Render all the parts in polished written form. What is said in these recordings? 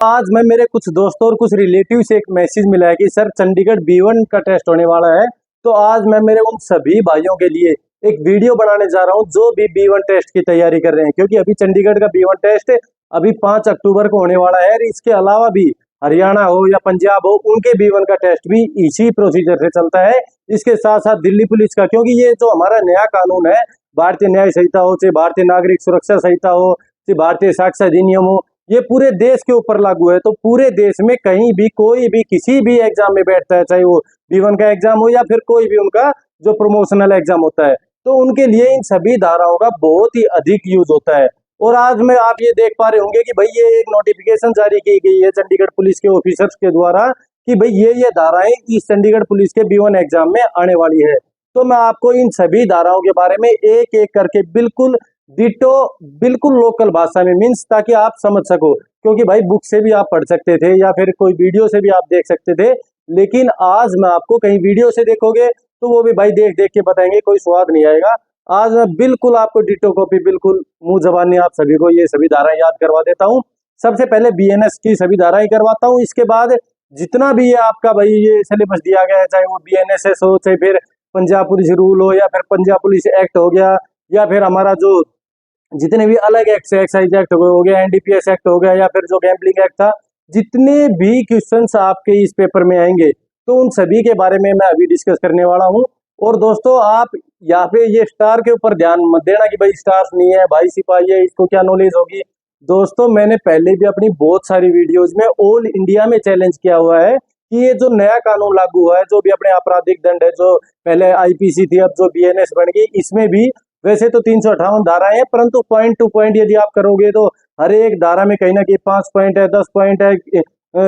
आज मैं मेरे कुछ दोस्तों और कुछ रिलेटिव से एक मैसेज मिला है कि सर चंडीगढ़ B1 का टेस्ट होने वाला है। तो आज मैं मेरे उन सभी भाइयों के लिए एक वीडियो बनाने जा रहा हूं जो भी B1 टेस्ट की तैयारी कर रहे हैं, क्योंकि अभी चंडीगढ़ का B1 टेस्ट अभी 5 अक्टूबर को होने वाला है। और इसके अलावा भी हरियाणा हो या पंजाब हो, उनके B1 का टेस्ट भी इसी प्रोसीजर से चलता है। इसके साथ साथ दिल्ली पुलिस का, क्योंकि ये जो हमारा नया कानून है, भारतीय न्याय संहिता हो, चाहे भारतीय नागरिक सुरक्षा संहिता हो, चाहे भारतीय साक्ष्य अधिनियम हो, ये पूरे देश के ऊपर लागू है। तो पूरे देश में कहीं भी कोई भी किसी भी एग्जाम में बैठता है, चाहे वो B1 का एग्जाम हो या फिर कोई भी उनका जो प्रमोशनल एग्जाम होता है, तो उनके लिए इन सभी धाराओं का बहुत ही अधिक यूज होता है। और आज में आप ये देख पा रहे होंगे कि भाई ये एक नोटिफिकेशन जारी की गई है चंडीगढ़ पुलिस के ऑफिसर्स के द्वारा कि भाई ये धाराएं इस चंडीगढ़ पुलिस के B1 एग्जाम में आने वाली है। तो मैं आपको इन सभी धाराओं के बारे में एक एक करके बिल्कुल डिटो, बिल्कुल लोकल भाषा में मीन्स, ताकि आप समझ सको। क्योंकि भाई बुक से भी आप पढ़ सकते थे या फिर कोई वीडियो से भी आप देख सकते थे, लेकिन आज मैं आपको कहीं वीडियो से देखोगे तो वो भी भाई देख देख के बताएंगे, कोई स्वाद नहीं आएगा। आज मैं बिल्कुल आपको डिटो कॉपी, बिल्कुल मुंह जबानी आप सभी को ये सभी धाराएं याद करवा देता हूँ। सबसे पहले BNS की सभी धाराएं करवाता हूँ। इसके बाद जितना भी ये आपका भाई ये सिलेबस दिया गया है, चाहे वो BNSS हो, चाहे फिर पंजाब पुलिस रूल हो, या फिर पंजाब पुलिस एक्ट हो गया, या फिर हमारा जो जितने भी अलग एक्ट, एक्साइज एक्ट हो गया, NDPS एक्ट हो गया, या फिर जो गैम्बलिंग एक्ट था, जितने भी क्वेश्चंस आपके इस पेपर में आएंगे तो उन सभी के बारे में मैं अभी डिस्कस करने वाला हूं। और दोस्तों आप यहाँ पे ये स्टार के ऊपर ध्यान मत देना कि भाई स्टार्स नहीं है, भाई सिपाही है, इसको क्या नॉलेज होगी। दोस्तों मैंने पहले भी अपनी बहुत सारी वीडियोज में ऑल इंडिया में चैलेंज किया हुआ है कि ये जो नया कानून लागू हुआ है, जो भी अपने आपराधिक दंड है, जो पहले IPC थी अब जो BNS बन गई, इसमें भी वैसे तो 358 धाराएं हैं, परंतु पॉइंट टू पॉइंट यदि आप करोगे तो हर एक धारा में कहीं ना कहीं 5 पॉइंट है, 10 पॉइंट है,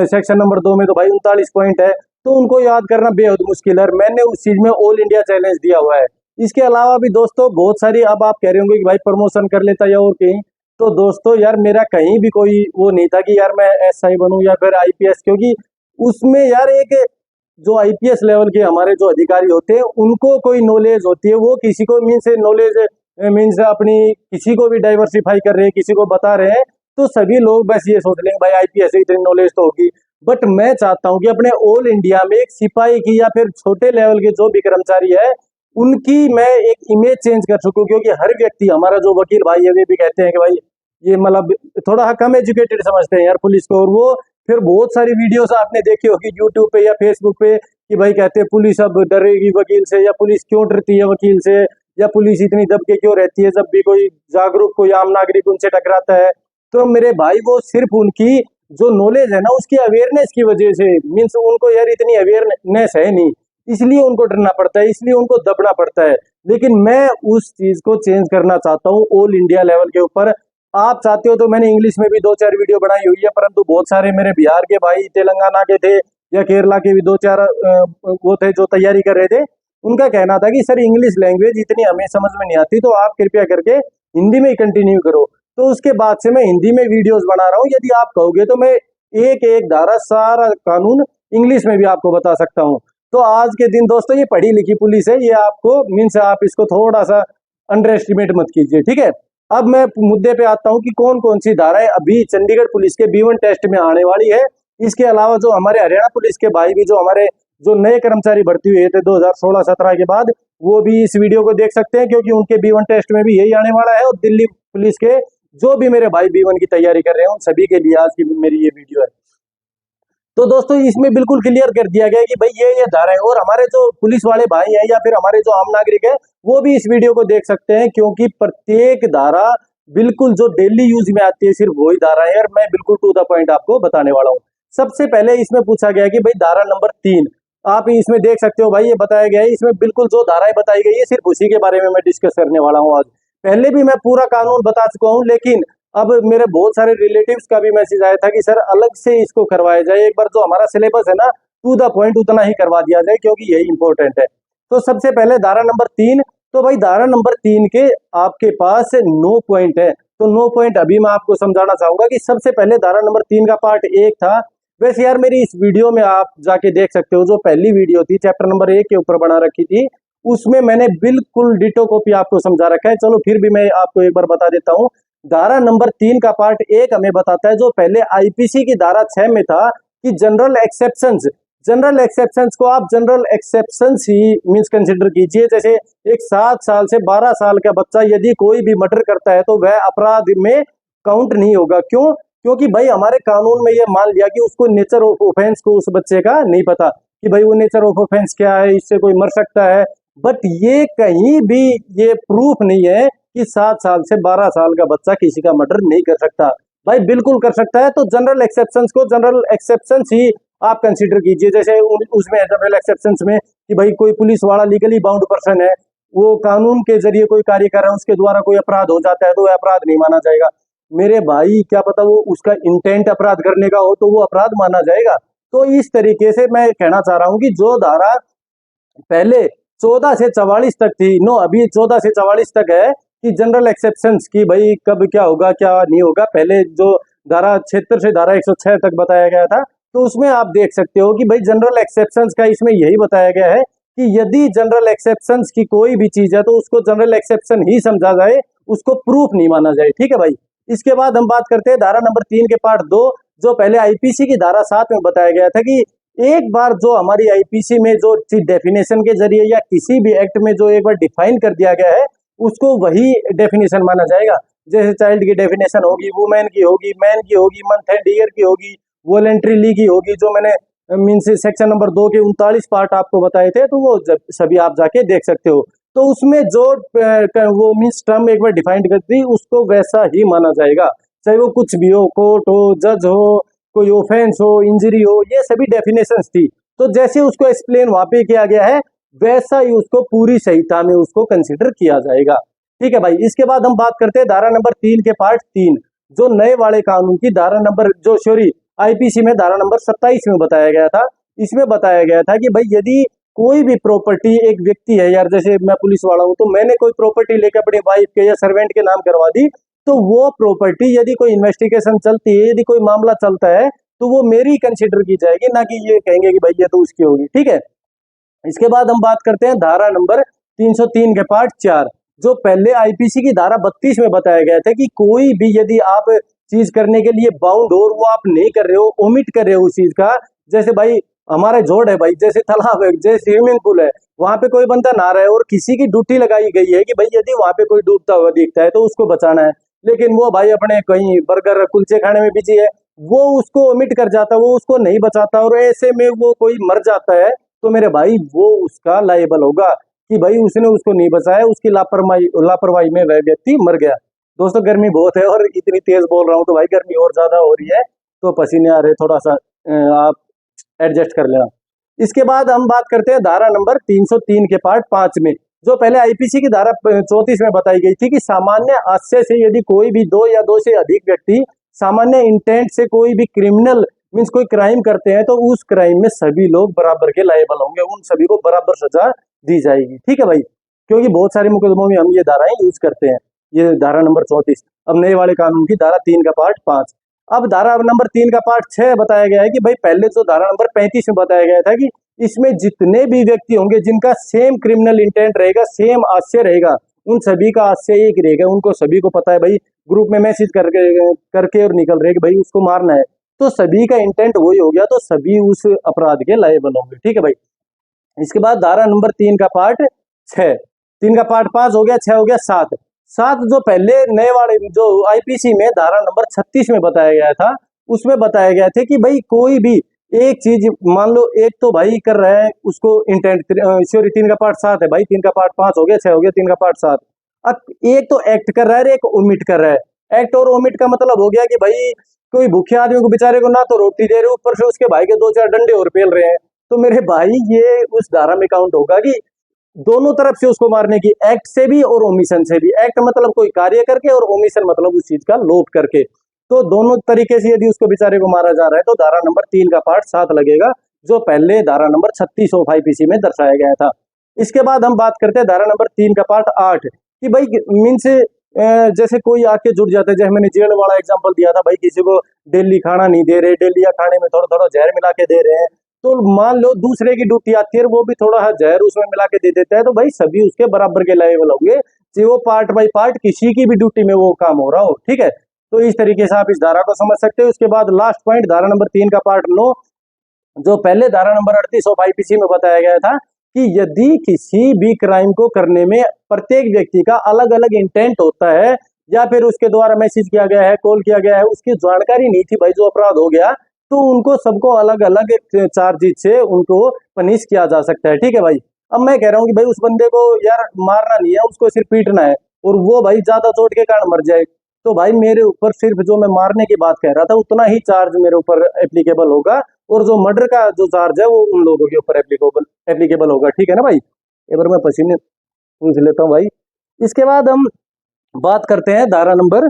सेक्शन नंबर 2 में तो भाई 39 पॉइंट है। तो उनको याद करना बेहद मुश्किल है। मैंने उस चीज में ऑल इंडिया चैलेंज दिया हुआ है। इसके अलावा भी दोस्तों बहुत सारी, अब आप कह रहे होंगे कि भाई प्रमोशन कर लेता या और कहीं, तो दोस्तों यार मेरा कहीं भी कोई वो नहीं था कि यार मैं SI बनूं या फिर IPS, क्योंकि उसमें यार एक जो IPS लेवल के हमारे जो अधिकारी होते हैं उनको कोई नॉलेज होती है, वो किसी को मीन्स नॉलेज मीन्स अपनी किसी को भी डाइवर्सिफाई कर रहे हैं, किसी को बता रहे हैं, तो सभी लोग बस ये सोच लेंगे भाई IPS से इतनी नॉलेज तो होगी। बट मैं चाहता हूं कि अपने ऑल इंडिया में एक सिपाही की या फिर छोटे लेवल के जो भी कर्मचारी है उनकी मैं एक इमेज चेंज कर सकूं। क्योंकि हर व्यक्ति, हमारा जो वकील भाई है वे भी कहते हैं कि भाई ये मतलब थोड़ा कम एजुकेटेड समझते हैं यार पुलिस को। और वो फिर बहुत सारी वीडियोस आपने देखी होगी यूट्यूब पे या फेसबुक पे कि भाई कहते हैं पुलिस अब डरेगी वकील से, या पुलिस क्यों डरती है वकील से, या पुलिस इतनी दब के क्यों रहती है जब भी कोई जागरूक, कोई आम नागरिक उनसे टकराता है। तो मेरे भाई वो सिर्फ उनकी जो नॉलेज है ना, उसकी अवेयरनेस की वजह से, मीन्स उनको यार इतनी अवेयरनेस है नहीं, इसलिए उनको डरना पड़ता है, इसलिए उनको दबना पड़ता है। लेकिन मैं उस चीज को चेंज करना चाहता हूँ ऑल इंडिया लेवल के ऊपर। आप चाहते हो तो मैंने इंग्लिश में भी 2-4 वीडियो बनाई हुई है, परंतु बहुत सारे मेरे बिहार के भाई, तेलंगाना के थे या केरला के भी 2-4 वो थे जो तैयारी कर रहे थे। उनका कहना था कि सर इंग्लिश लैंग्वेज इतनी हमें समझ में नहीं आती, तो आप कृपया करके हिंदी में ही कंटिन्यू करो। तो उसके बाद से मैं हिंदी में वीडियोस बना रहा हूँ। यदि आप कहोगे तो मैं एक एक धारा, सारा कानून इंग्लिश में भी आपको बता सकता हूँ। तो आज के दिन दोस्तों ये पढ़ी लिखी पुलिस है, ये आपको मीन्स आप इसको थोड़ा सा अंडर एस्टिमेट मत कीजिए, ठीक है। अब मैं मुद्दे पे आता हूँ कि कौन कौन सी धाराएं अभी चंडीगढ़ पुलिस के B1 टेस्ट में आने वाली है। इसके अलावा जो हमारे हरियाणा पुलिस के भाई भी, जो हमारे जो नए कर्मचारी भर्ती हुए थे 2016-17 के बाद, वो भी इस वीडियो को देख सकते हैं, क्योंकि उनके B1 टेस्ट में भी यही आने वाला है। और दिल्ली पुलिस के जो भी मेरे भाई B1 की तैयारी कर रहे हैं उन सभी के लिए आज की मेरी ये वीडियो है। तो दोस्तों इसमें बिल्कुल क्लियर कर दिया गया है कि भाई ये धारा है। और हमारे जो पुलिस वाले भाई हैं या फिर हमारे जो आम नागरिक है वो भी इस वीडियो को देख सकते हैं, क्योंकि प्रत्येक धारा बिल्कुल जो डेली यूज में आती है सिर्फ वही धारा है, और मैं बिल्कुल टू द पॉइंट आपको बताने वाला हूँ। सबसे पहले इसमें पूछा गया कि भाई धारा नंबर 3, आप इसमें देख सकते हो भाई ये बताया गया है, इसमें बिल्कुल जो धाराएं बताई गई है सिर्फ उसी के बारे में मैं डिस्कस करने वाला हूँ आज। पहले भी मैं पूरा कानून बता चुका हूँ, लेकिन अब मेरे बहुत सारे रिलेटिव्स का भी मैसेज आया था कि सर अलग से इसको करवाया जाए, एक बार जो हमारा सिलेबस है ना टू द पॉइंट उतना ही करवा दिया जाए, क्योंकि यही इंपॉर्टेंट है। तो सबसे पहले धारा नंबर 3, तो भाई धारा नंबर 3 के आपके पास 9 पॉइंट है। तो 9 पॉइंट अभी मैं आपको समझाना चाहूंगा कि सबसे पहले धारा नंबर 3 का पार्ट 1 था। वैसे यार मेरी इस वीडियो में आप जाके देख सकते हो, जो पहली वीडियो थी चैप्टर नंबर 1 के ऊपर बना रखी थी, उसमें मैंने बिल्कुल डिटो कॉपी आपको समझा रखा है। चलो फिर भी मैं आपको एक बार बता देता हूँ। धारा नंबर 3 का पार्ट 1 हमें बताता है, जो पहले आईपीसी की धारा 6 में था, कि जनरल एक्सेप्शंस को आप जनरल एक्सेप्शंस ही मींस कंसिडर कीजिए। जैसे एक 7 साल से 12 साल का बच्चा यदि कोई भी मर्डर करता है तो वह अपराध में काउंट नहीं होगा। क्यों? क्योंकि भाई हमारे कानून में ये मान लिया कि उसको नेचर ऑफ ऑफेंस को उस बच्चे का नहीं पता कि भाई वो नेचर ऑफ ऑफेंस क्या है, इससे कोई मर सकता है। बट ये कहीं भी ये प्रूफ नहीं है कि 7 साल से 12 साल का बच्चा किसी का मर्डर नहीं कर सकता। भाई बिल्कुल कर सकता है। तो जनरल एक्सेप्शंस को जनरल एक्सेप्शंस ही आप कंसीडर कीजिए। जैसे उसमें जनरल एक्सेप्शंस में कि भाई कोई पुलिस वाला लीगली बाउंड पर्सन है, वो कानून के जरिए कोई कार्य कर रहा है, उसके द्वारा कोई अपराध हो जाता है तो वह अपराध नहीं माना जाएगा। मेरे भाई क्या पता वो उसका इंटेंट अपराध करने का हो तो वो अपराध माना जाएगा। तो इस तरीके से मैं कहना चाह रहा हूं कि जो धारा पहले 14 से 44 तक थी, नो अभी 14 से 44 तक है कि जनरल एक्सेप्शंस की भाई कब क्या होगा क्या नहीं होगा। पहले जो धारा 76 से धारा 106 तक बताया गया था, तो उसमें आप देख सकते हो कि भाई जनरल एक्सेप्शंस का इसमें यही बताया गया है कि यदि जनरल एक्सेप्शंस की कोई भी चीज है तो उसको जनरल एक्सेप्शन ही समझा जाए, उसको प्रूफ नहीं माना जाए। ठीक है भाई। इसके बाद हम बात करते हैं धारा नंबर 3 के पार्ट 2, जो पहले आईपीसी की धारा 7 में बताया गया था कि एक बार जो हमारी आईपीसी में जो चीज डेफिनेशन के जरिए या किसी भी एक्ट में जो एक बार डिफाइन कर दिया गया है, उसको वही डेफिनेशन माना जाएगा। जैसे चाइल्ड की डेफिनेशन होगी, वुमेन की होगी, मैन की होगी, मंथ एंड ईयर की होगी, वॉलेंट्रीली की होगी, जो मैंने मीन्स सेक्शन नंबर 2 के 39 पार्ट आपको बताए थे, तो वो सभी आप जाके देख सकते हो। तो उसमें जो वो मीन्स टर्म एक बार डिफाइंड करती उसको वैसा ही माना जाएगा, चाहे वो कुछ भी हो, कोर्ट हो, जज हो, कोई ऑफेंस हो, इंजरी हो, ये सभी डेफिनेशंस थी। तो जैसे उसको एक्सप्लेन वहां पे किया गया है वैसा ही उसको पूरी संहिता में उसको कंसिडर किया जाएगा। ठीक है भाई। इसके बाद हम बात करते हैं धारा नंबर 3 के पार्ट 3, जो नए वाले कानून की धारा नंबर जो सॉरी आईपीसी में धारा नंबर 27 में बताया गया था। इसमें बताया गया था कि भाई यदि कोई भी प्रॉपर्टी एक व्यक्ति है, यार जैसे मैं पुलिस वाला हूं तो मैंने कोई प्रॉपर्टी लेकर अपनी वाइफ के या सर्वेंट के नाम करवा दी, तो वो प्रॉपर्टी यदि कोई इन्वेस्टिगेशन चलती है, यदि कोई मामला चलता है, तो वो मेरी कंसिडर की जाएगी, ना कि ये कहेंगे कि भाई ये तो उसकी होगी। ठीक है। इसके बाद हम बात करते हैं धारा नंबर 303 के पार्ट 4, जो पहले आईपीसी की धारा 32 में बताया गया था कि कोई भी यदि आप चीज करने के लिए बाउंड और वो आप नहीं कर रहे हो, ओमिट कर रहे हो उस चीज का, जैसे भाई हमारे जोड़ है भाई, जैसे तालाब है, जैसे स्विमिंग पूल है, वहां पे कोई बंदा नहा रहा है और किसी की ड्यूटी लगाई गई है कि भाई यदि वहां पे कोई डूबता हुआ दिखता है तो उसको बचाना है, लेकिन वो भाई अपने कहीं बर्गर कुलचे खाने में बिजी है, वो उसको ओमिट कर जाता है, वो उसको नहीं बचाता और ऐसे में वो कोई मर जाता है, तो मेरे भाई वो उसका लायबल होगा कि भाई उसने उसको नहीं बचाया, उसकी लापरवाही में वह व्यक्ति मर गया। दोस्तों गर्मी बहुत है और इतनी तेज बोल रहा हूँ तो भाई गर्मी और ज्यादा हो रही है, तो पसीने आ रहे, थोड़ा सा आप एडजस्ट कर लेना। इसके बाद हम बात करते हैं धारा नंबर 303 के पार्ट 5 में, जो पहले आईपीसी की धारा 34 में बताई गई थी कि सामान्य आशय से यदि कोई भी दो या दो से अधिक व्यक्ति सामान्य इंटेंट से कोई भी क्रिमिनल मीन्स कोई क्राइम करते हैं तो उस क्राइम में सभी लोग बराबर के लायबल होंगे, उन सभी को बराबर सजा दी जाएगी। ठीक है भाई। क्योंकि बहुत सारे मुकदमों में हम ये धाराएं यूज करते हैं। ये धारा नंबर 34। अब नए वाले कानून की धारा 3 का पार्ट 5। अब धारा नंबर 3 का पार्ट 6 बताया गया है कि भाई पहले जो धारा नंबर 35 में बताया गया था कि इसमें जितने भी व्यक्ति होंगे जिनका सेम क्रिमिनल इंटेंट रहेगा, सेम आशय रहेगा, उन सभी का आशय एक रहेगा, उनको सभी को पता है भाई ग्रुप में मैसेज करके और निकल रहे कि भाई उसको मारना है, तो सभी का इंटेंट वही हो गया, तो सभी उस अपराध के लायबल होंगे। ठीक है भाई। इसके बाद धारा नंबर 3 का पार्ट 6, 3 का पार्ट 5 हो गया, 6 हो गया, 7 जो पहले नए वाले जो आईपीसी में धारा नंबर 36 में बताया गया था, उसमें बताया गया था कि भाई कोई भी एक चीज मान लो, एक तो भाई कर रहा है उसको इंटेंट, सॉरी 3 का पार्ट 7 है भाई, 3 का पार्ट 5 हो गया, 6 हो गया, 3 का पार्ट 7। अब एक तो एक्ट कर रहा है, एक ओमिट कर रहा है। एक्ट और ओमिट का मतलब हो गया कि भाई कोई भूखे आदमी को बेचारे को ना तो रोटी दे रहे, ऊपर से उसके भाई के 2-4 डंडे और पेल रहे हैं, तो मेरे भाई ये उस धारा में काउंट होगा कि दोनों तरफ से उसको मारने की, एक्ट से भी और ओमिशन से भी। एक्ट मतलब कोई कार्य करके और ओमिशन मतलब उस चीज का लोप करके, तो दोनों तरीके से यदि उसको बेचारे को मारा जा रहा है तो धारा नंबर 3 का पार्ट 7 लगेगा, जो पहले धारा नंबर 36 ऑफ आईपीसी में दर्शाया गया था। इसके बाद हम बात करते हैं धारा नंबर 3 का पार्ट 8 कि भाई मीन्स जैसे कोई आके जुड़ जाता है, जैसे मैंने जेल वाला एग्जांपल दिया था, भाई किसी को डेली खाना नहीं दे रहे, डेली या खाने में थोड़ा थोड़ा जहर मिला के दे रहे हैं, तो मान लो दूसरे की ड्यूटी आती है वो भी थोड़ा जहर उसमें मिला के दे देता है, तो भाई सभी उसके बराबर के लायबल होंगे, चाहे वो पार्ट बाय पार्ट किसी की भी ड्यूटी में वो काम हो रहा हो। ठीक है, तो इस तरीके से आप इस धारा को समझ सकते हो। उसके बाद लास्ट पॉइंट धारा नंबर 3 का पार्ट 9, जो पहले धारा नंबर 38 ऑफ आईपीसी में बताया गया था कि यदि किसी भी क्राइम को करने में प्रत्येक व्यक्ति का अलग अलग इंटेंट होता है या फिर उसके द्वारा मैसेज किया गया है, कॉल किया गया है, उसकी जानकारी नहीं थी भाई जो अपराध हो गया, तो उनको सबको अलग अलग चार्जेस से उनको पनिश किया जा सकता है। ठीक है भाई, अब मैं कह रहा हूँ कि भाई उस बंदे को यार मारना नहीं है, उसको सिर्फ पीटना है और वो भाई ज्यादा चोट के कारण मर जाए, तो भाई मेरे ऊपर सिर्फ जो मैं मारने की बात कह रहा था उतना ही चार्ज मेरे ऊपर एप्लीकेबल होगा, और जो मर्डर का जो चार्ज है वो उन लोगों के ऊपर एप्लीकेबल होगा। ठीक है ना भाई, एक बार मैं पसीने पूछ लेता हूँ भाई। इसके बाद हम बात करते हैं धारा नंबर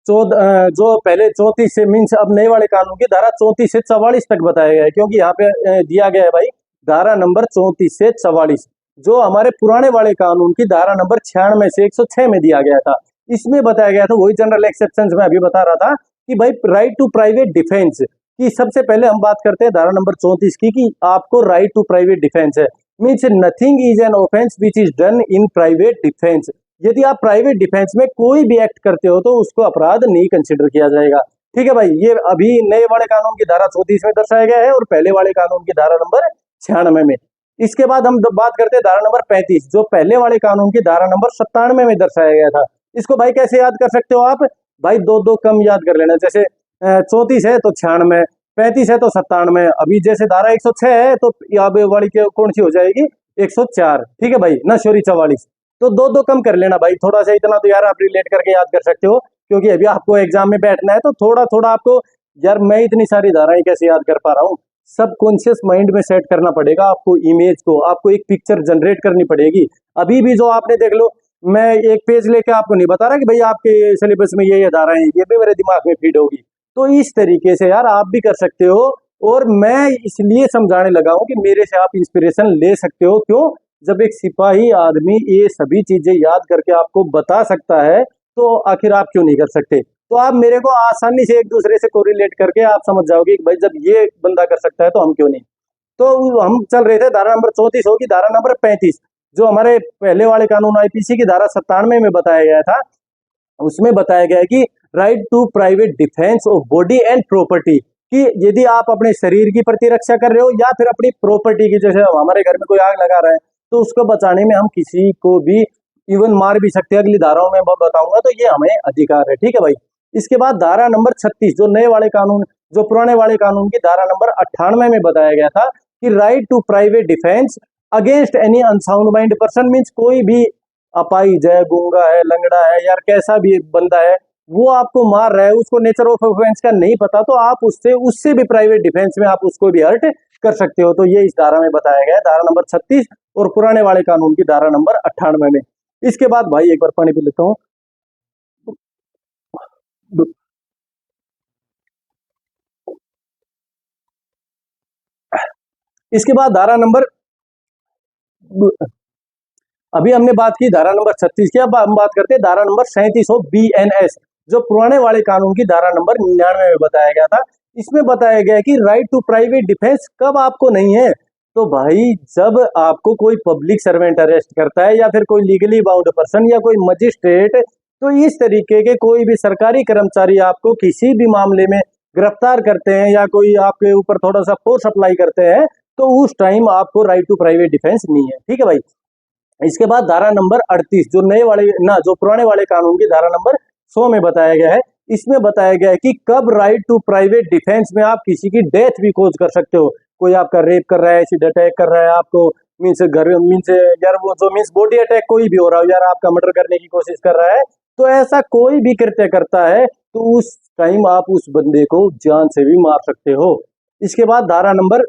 14, जो पहले 34 से मीन्स अब नए वाले कानून की धारा 34 से 44 तक बताया गया है, क्योंकि यहाँ पे दिया गया है भाई धारा नंबर 34 से 44, जो हमारे पुराने वाले कानून की धारा नंबर 96 से 106 में दिया गया था। इसमें बताया गया था वही जनरल एक्सेप्शन मैं अभी बता रहा था कि भाई राइट टू प्राइवेट डिफेंस की। सबसे पहले हम बात करते हैं धारा नंबर 34 की कि आपको राइट टू प्राइवेट डिफेंस है, means nothing is an offence which is done in private defence. यदि आप प्राइवेट डिफेंस में कोई भी एक्ट करते हो तो उसको अपराध नहीं कंसिडर किया जाएगा। ठीक है भाई, ये अभी नए वाले कानून की धारा 34 में दर्शाया गया है और पहले वाले कानून की धारा नंबर 96 में। इसके बाद हम बात करते हैं धारा नंबर 35, जो पहले वाले कानून की धारा नंबर 97 में दर्शाया गया था। इसको भाई कैसे याद कर सकते हो आप, भाई दो दो कम याद कर लेना, जैसे 34 है तो 96, 35 है तो 97, अभी जैसे धारा 106 है तो अब वाली कौन सी हो जाएगी 104। ठीक है भाई ना, सॉरी 44, तो दो दो कम कर लेना भाई, थोड़ा सा इतना तो यार आप रिलेट करके याद कर सकते हो, क्योंकि अभी आपको एग्जाम में बैठना है तो थोड़ा थोड़ा आपको, यार मैं इतनी सारी धाराएं कैसे याद कर पा रहा हूँ, सबकॉन्शियस माइंड में सेट करना पड़ेगा आपको, इमेज को आपको एक पिक्चर जनरेट करनी पड़ेगी। अभी भी जो आपने देख लो, मैं एक पेज लेके आपको नहीं बता रहा कि भाई आपके सिलेबस में ये धाराएं, ये भी मेरे दिमाग में फीड होगी, तो इस तरीके से यार आप भी कर सकते हो। और मैं इसलिए समझाने लगा हूं कि मेरे से आप इंस्पिरेशन ले सकते हो। क्यों, जब एक सिपाही आदमी ये सभी चीजें याद करके आपको बता सकता है तो आखिर आप क्यों नहीं कर सकते। तो आप मेरे को आसानी से एक दूसरे से कोरिलेट करके आप समझ जाओगे कि भाई जब ये बंदा कर सकता है तो हम क्यों नहीं। तो हम चल रहे थे धारा नंबर 34 होगी धारा नंबर 35, जो हमारे पहले वाले कानून आईपीसी की धारा 97 में बताया गया था। उसमें बताया गया है कि right to private defence of body and property, कि यदि आप अपने शरीर की प्रतिरक्षा कर रहे हो या फिर अपनी प्रॉपर्टी की, जैसे हमारे घर में कोई आग लगा रहा है तो उसको बचाने में हम किसी को भी इवन मार भी सकते हैं, अगली धाराओं में बताऊंगा, तो ये हमें अधिकार है। ठीक है भाई, इसके बाद धारा नंबर 36, जो नए वाले कानून, जो पुराने वाले कानून की धारा नंबर 98 में बताया गया था कि right to private defence against any unsound mind person, means कोई भी अपाहिज है, गूंगा है, लंगड़ा है, यार कैसा भी बंदा है, वो आपको मार रहा है, उसको नेचर ऑफ ऑफेंस का नहीं पता, तो आप उससे उससे भी प्राइवेट डिफेंस में आप उसको भी हर्ट कर सकते हो। तो ये इस धारा में बताया गया है, धारा नंबर 36 और पुराने वाले कानून की धारा नंबर 98 में। इसके बाद भाई एक बार पानी पी लेता हूँ। इसके बाद धारा नंबर, अभी हमने बात की धारा नंबर 36 की, अब हम बात करते हैं धारा नंबर 37 ऑफ बीएनएस, जो पुराने वाले कानून की धारा नंबर 99 में बताया गया था। इसमें बताया गया कि राइट टू प्राइवेट डिफेंस कब आपको नहीं है, तो भाई जब आपको कोई पब्लिक सर्वेंट अरेस्ट करता है या फिर कोई लीगली बाउंड पर्सन या कोई मजिस्ट्रेट, तो इस तरीके के कोई भी सरकारी कर्मचारी आपको किसी भी मामले में गिरफ्तार करते हैं या कोई आपके ऊपर थोड़ा सा फोर्स अप्लाई करते हैं, तो उस टाइम आपको राइट टू प्राइवेट डिफेंस नहीं है। ठीक है भाई, इसके बाद धारा नंबर 38, जो नए वाले ना, जो पुराने वाले कानून की धारा नंबर 100 में बताया गया है। इसमें बताया गया है कि कब राइट टू प्राइवेट डिफेंस में आप किसी की डेथ भी खोज कर सकते हो। कोई आपका रेप कर रहा है, एसिड अटैक कर रहा है, आपको मीन्स घर मीन्स यार वो जो मीन्स बॉडी अटैक कोई भी हो रहा हो, यार आपका मर्डर करने की कोशिश कर रहा है, तो ऐसा कोई भी कृत्य करता है तो उस टाइम आप उस बंदे को जान से भी मार सकते हो। इसके बाद धारा नंबर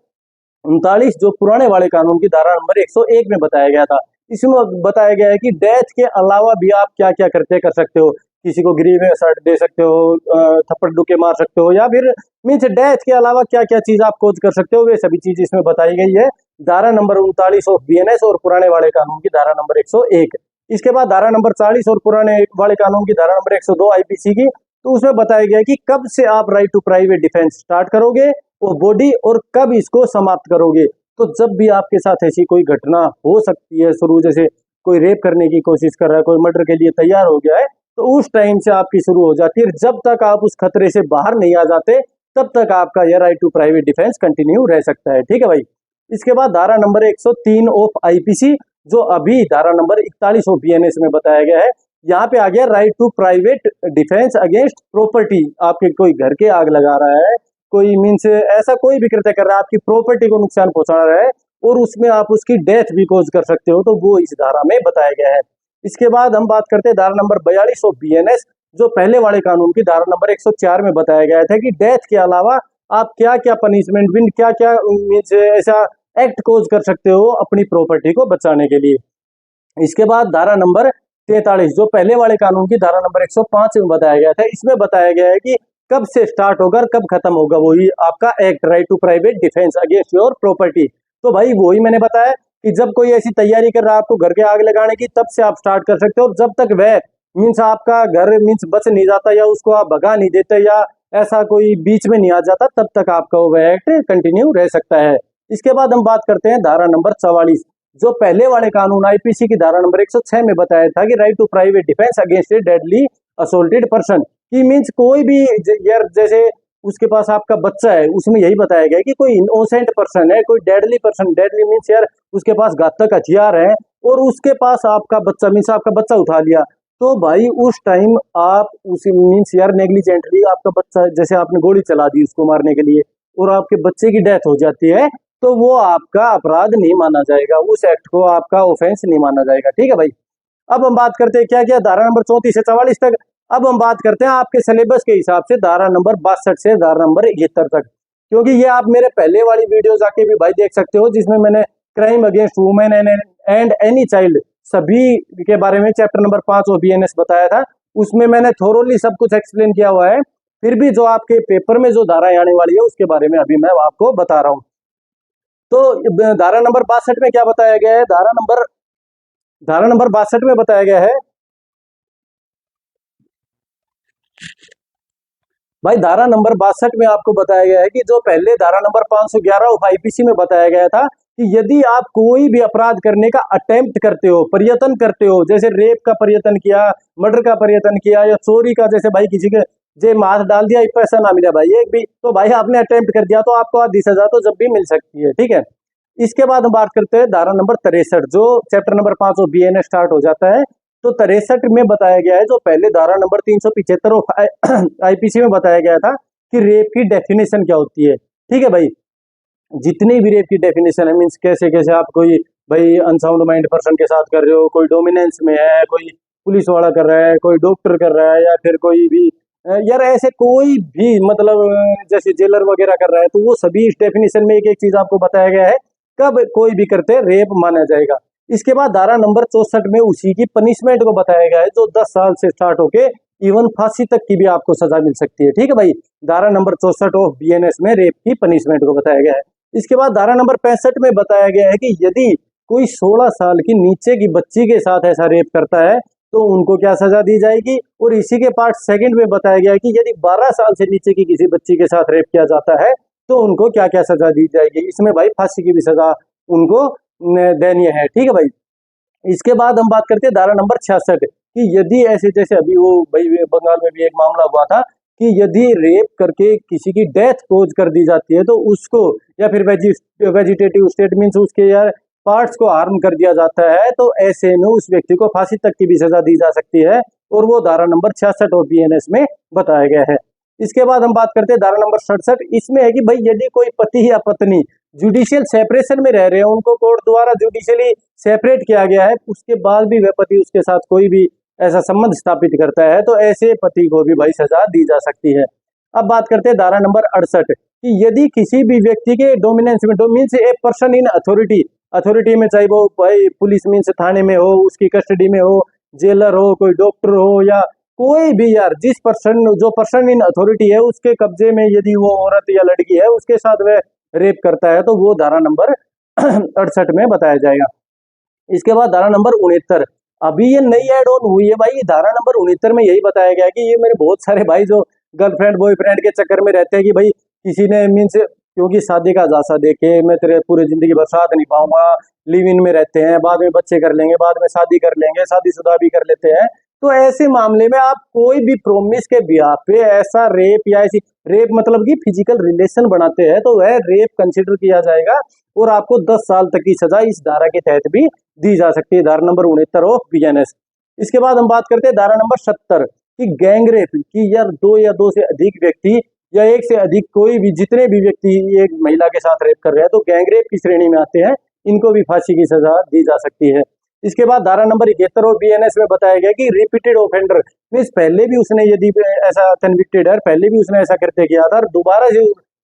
39, जो पुराने वाले कानून की धारा नंबर 101 में बताया गया था। इसमें बताया गया है कि डेथ के अलावा भी आप क्या क्या करते कर सकते हो, किसी को गिरी में सट दे सकते हो, थप्पड़ डुके मार सकते हो, या फिर मीन्स डेथ के अलावा क्या क्या चीज आप खोज कर सकते हो, वे सभी चीज इसमें बताई गई है धारा नंबर 39 ऑफ बीएनएस और पुराने वाले कानून की धारा नंबर 101। इसके बाद धारा नंबर 40 और पुराने वाले कानून की धारा नंबर 102 आईपीसी की, तो उसमें बताया गया कि कब से आप right to private defence start करोगे वो बॉडी, और कब इसको समाप्त करोगे। तो जब भी आपके साथ ऐसी कोई घटना हो सकती है शुरू, जैसे कोई रेप करने की कोशिश कर रहा है, कोई मर्डर के लिए तैयार हो गया है, तो उस टाइम से आपकी शुरू हो जाती है। जब तक आप उस खतरे से बाहर नहीं आ जाते तब तक आपका यह right to private defence continue रह सकता है। ठीक है भाई। इसके बाद धारा नंबर 103 ऑफ आईपीसी, जो अभी धारा नंबर 41 ऑफ बीएनएस में बताया गया है, यहाँ पे आ गया right to private defence against property. आपके कोई घर के आग लगा रहा है, कोई मीन्स ऐसा कोई भी कृत्य कर रहा है, आपकी प्रॉपर्टी को नुकसान पहुंचा रहा है और उसमें आप उसकी डेथ भी कॉज कर सकते हो, तो वो इस धारा में बताया गया है। इसके बाद हम बात करते हैं धारा नंबर 42 ऑफ बीएनएस, जो पहले वाले कानून की धारा नंबर 104 में बताया गया था कि डेथ के अलावा आप क्या क्या पनिशमेंट बिन क्या क्या मीन्स ऐसा एक्ट कोज कर सकते हो अपनी प्रॉपर्टी को बचाने के लिए। इसके बाद धारा नंबर 43, जो पहले वाले कानून की धारा नंबर 105 में बताया गया था, इसमें बताया गया है कि कब से स्टार्ट होगा और कब खत्म होगा वही आपका act right to private defence against your property. तो भाई वही मैंने बताया कि जब कोई ऐसी तैयारी कर रहा है आपको घर के आग लगाने की, तब से आप स्टार्ट कर सकते हो, और जब तक वह मीन्स आपका घर मीन्स बच नहीं जाता या उसको आप भगा नहीं देते या ऐसा कोई बीच में नहीं आ जाता, तब तक आपका वह एक्ट कंटिन्यू रह सकता है। इसके बाद हम बात करते हैं धारा नंबर 44, जो पहले वाले कानून आईपीसी की धारा नंबर 106 में बताया था कि right to private defence against a deadly assaulted person, की मीन्स कोई भी यार जैसे उसके पास आपका बच्चा है, उसमें यही बताया गया कि कोई इनोसेंट पर्सन है, कोई डेडली पर्सन, डेडली मीन्स यार उसके पास घातक हथियार है और उसके पास आपका बच्चा मीन्स आपका बच्चा उठा लिया, तो भाई उस टाइम आप उसी मीन्स यार नेग्लिजेंटली आपका बच्चा, जैसे आपने गोली चला दी उसको मारने के लिए और आपके बच्चे की डेथ हो जाती है, तो वो आपका अपराध नहीं माना जाएगा, उस एक्ट को आपका ऑफेंस नहीं माना जाएगा। ठीक है भाई। अब हम बात करते हैं क्या क्या धारा नंबर 34 से 44 तक। अब हम बात करते हैं आपके सिलेबस के हिसाब से धारा नंबर 62 से धारा नंबर 71 तक, क्योंकि ये आप मेरे पहले वाली वीडियो जाके भी भाई देख सकते हो, जिसमें मैंने crime against women and any child सभी के बारे में चैप्टर नंबर 5 और बीएनएस बताया था, उसमें मैंने थोरोली सब कुछ एक्सप्लेन किया हुआ है। फिर भी जो आपके पेपर में जो धाराएं आने वाली है उसके बारे में अभी मैं आपको बता रहा हूँ। तो धारा नंबर 62 में क्या बताया गया है, धारा नंबर 62 में बताया गया है भाई, धारा नंबर 62 में आपको बताया गया है कि जो पहले धारा नंबर 511 ऑफ आईपीसी में बताया गया था कि यदि आप कोई भी अपराध करने का अटेम्प्ट करते हो, प्रयत्न करते हो, जैसे रेप का प्रयत्न किया, मर्डर का प्रयत्न किया या चोरी का, जैसे भाई किसी के जे मार डाल दिया, एक पैसा ना मिला भाई एक भी, तो भाई आपने अटेम्प्ट कर दिया तो आपको आधी सजा तो जब भी मिल सकती है। ठीक है। इसके बाद हम बात करते हैं धारा नंबर 63, जो chapter number 5 of BNS start हो जाता है। तो 63 में बताया गया है, जो पहले धारा नंबर 375 ऑफ आईपीसी में बताया गया था कि रेप की डेफिनेशन क्या होती है। ठीक है भाई। जितनी भी रेप की डेफिनेशन है मीन्स कैसे कैसे आप कोई भाई अनसाउंड माइंड पर्सन के साथ कर रहे हो, कोई डोमिनेंस में है, कोई पुलिस वाला कर रहा है, कोई डॉक्टर कर रहा है, या फिर कोई भी यार ऐसे कोई भी मतलब जैसे जेलर वगैरह कर रहा है, तो वो सभी इस डेफिनेशन में एक एक चीज आपको बताया गया है कब कोई भी करते रेप माना जाएगा। इसके बाद धारा नंबर 64 में उसी की पनिशमेंट को बताया गया है, जो 10 साल से स्टार्ट होके इवन फांसी तक की भी आपको सजा मिल सकती है। ठीक है भाई। धारा नंबर 64 ऑफ बीएनएस में रेप की पनिशमेंट को बताया गया है। इसके बाद धारा नंबर 65 में बताया गया है कि यदि कोई 16 साल की नीचे की बच्ची के साथ ऐसा रेप करता है तो उनको क्या सजा दी जाएगी, और इसी के पार्ट सेकंड में बताया गया है कि यदि 12 साल से नीचे की किसी बच्ची के साथ रेप किया जाता है तो उनको क्या क्या सजा दी जाएगी। इसमें भाई फांसी की भी सजा उनको दयनीय है। ठीक है भाई। इसके बाद हम बात करते हैं धारा नंबर 66 कि यदि ऐसे जैसे अभी वो भाई बंगाल में भी एक मामला हुआ था कि यदि रेप करके किसी की डेथ कोज कर दी जाती है तो उसको, या फिर वेजिटेटिव स्टेट मीन्स उसके यार पार्ट्स को हार्म कर दिया जाता है, तो ऐसे में उस व्यक्ति को फांसी तक की भी सजा दी जा सकती है, और वो धारा नंबर 66 और बीएनएस में बताया गया है। इसके बाद हम बात करते हैं धारा नंबर 67, इसमें है कि भाई यदि कोई पति या पत्नी जुडिशियल सेपरेशन में रह रहे हैं, उनको कोर्ट द्वारा जुडिशियली सेपरेट किया गया है, उसके बाद भी वह पति उसके साथ कोई भी ऐसा संबंध स्थापित करता है, तो ऐसे पति को भी भाई सजा दी जा सकती है। अब बात करते हैं धारा नंबर 68 कि यदि किसी भी व्यक्ति के डोमिनेंस में, means a person in authority में, चाहे वो भाई पुलिस मीन्स थाने में हो, उसकी कस्टडी में हो, जेलर हो, कोई डॉक्टर हो, या कोई भी यार जो पर्सन इन अथॉरिटी है उसके कब्जे में यदि वो औरत या लड़की है उसके साथ वह रेप करता है तो वो धारा नंबर 68 में बताया जाएगा। इसके बाद धारा नंबर 69, अभी ये नई ऐड ऑन हुई है भाई। धारा नंबर 69 में यही बताया गया कि ये मेरे बहुत सारे भाई जो गर्लफ्रेंड बॉयफ्रेंड के चक्कर में रहते हैं कि भाई किसी ने मीन्स क्योंकि शादी का झांसा देके मैं तेरे पूरी जिंदगी भर साथ नहीं पाऊंगा, लिव इन में रहते हैं, बाद में बच्चे कर लेंगे, बाद में शादी कर लेंगे, शादीशुदा भी कर लेते हैं। तो ऐसे मामले में आप कोई भी प्रोमिस के बिहाफ पे ऐसा रेप या ऐसी रेप मतलब कि फिजिकल रिलेशन बनाते हैं तो वह रेप कंसिडर किया जाएगा और आपको 10 साल तक की सजा इस धारा के तहत भी दी जा सकती है, धारा नंबर 69 ऑफ बीएनएस। इसके बाद हम बात करते हैं धारा नंबर 70 की गैंग रेप की, यार दो या दो से अधिक व्यक्ति या एक से अधिक कोई भी जितने भी व्यक्ति एक महिला के साथ रेप कर रहे हैं तो गैंग रेप की श्रेणी में आते हैं, इनको भी फांसी की सजा दी जा सकती है। इसके बाद धारा नंबर 71 और बीएनएस में बताया गया कि रिपीटेड ऑफेंडर मीन्स पहले भी उसने यदि ऐसा कन्विक्टेड है, पहले भी उसने ऐसा करते किया था और दोबारा से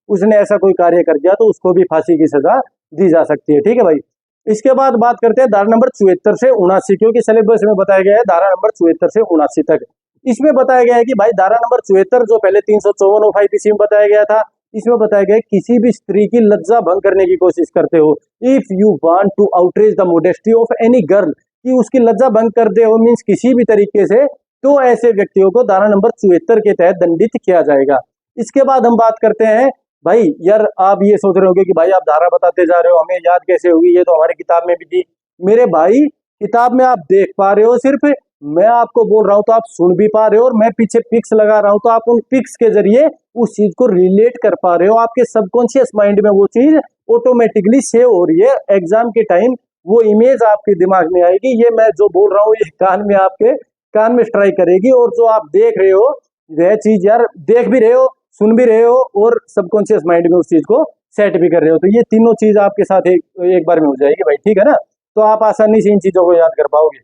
उसने ऐसा कोई कार्य कर दिया तो उसको भी फांसी की सजा दी जा सकती है। ठीक है भाई। इसके बाद बात करते हैं धारा नंबर 74 से 79, क्योंकि सिलेबस में बताया गया है धारा नंबर 74 से 79 तक। इसमें बताया गया है कि भाई धारा नंबर 74 जो पहले 354 ऑफ आईपीसी में बताया गया था, इसमें बताया गया है किसी भी स्त्री की लज्जा भंग करने की कोशिश करते हो, if you want to outrage the modesty of any girl, कि उसकी लज्जा भंग कर दे हो मीन्स किसी भी तरीके से, तो ऐसे व्यक्तियों को धारा नंबर 74 के तहत दंडित किया जाएगा। इसके बाद हम बात करते हैं भाई, यार आप ये सोच रहे होंगे कि भाई आप धारा बताते जा रहे हो, हमें याद कैसे होगी, ये तो हमारी किताब में भी थी। मेरे भाई किताब में आप देख पा रहे हो, सिर्फ मैं आपको बोल रहा हूं तो आप सुन भी पा रहे हो और मैं पीछे पिक्स लगा रहा हूं तो आप उन पिक्स के जरिए उस चीज को रिलेट कर पा रहे हो, आपके सबकॉन्शियस माइंड में वो चीज ऑटोमेटिकली सेव हो रही है। एग्जाम के टाइम वो इमेज आपके दिमाग में आएगी, ये मैं जो बोल रहा हूँ ये कान में आपके कान में स्ट्राइक करेगी, और जो आप देख रहे हो वह चीज यार देख भी रहे हो, सुन भी रहे हो और सबकॉन्शियस माइंड में उस चीज को सेट भी कर रहे हो, तो ये तीनों चीज आपके साथ एक बार में हो जाएगी भाई। ठीक है ना, तो आप आसानी से इन चीजों को याद कर पाओगे।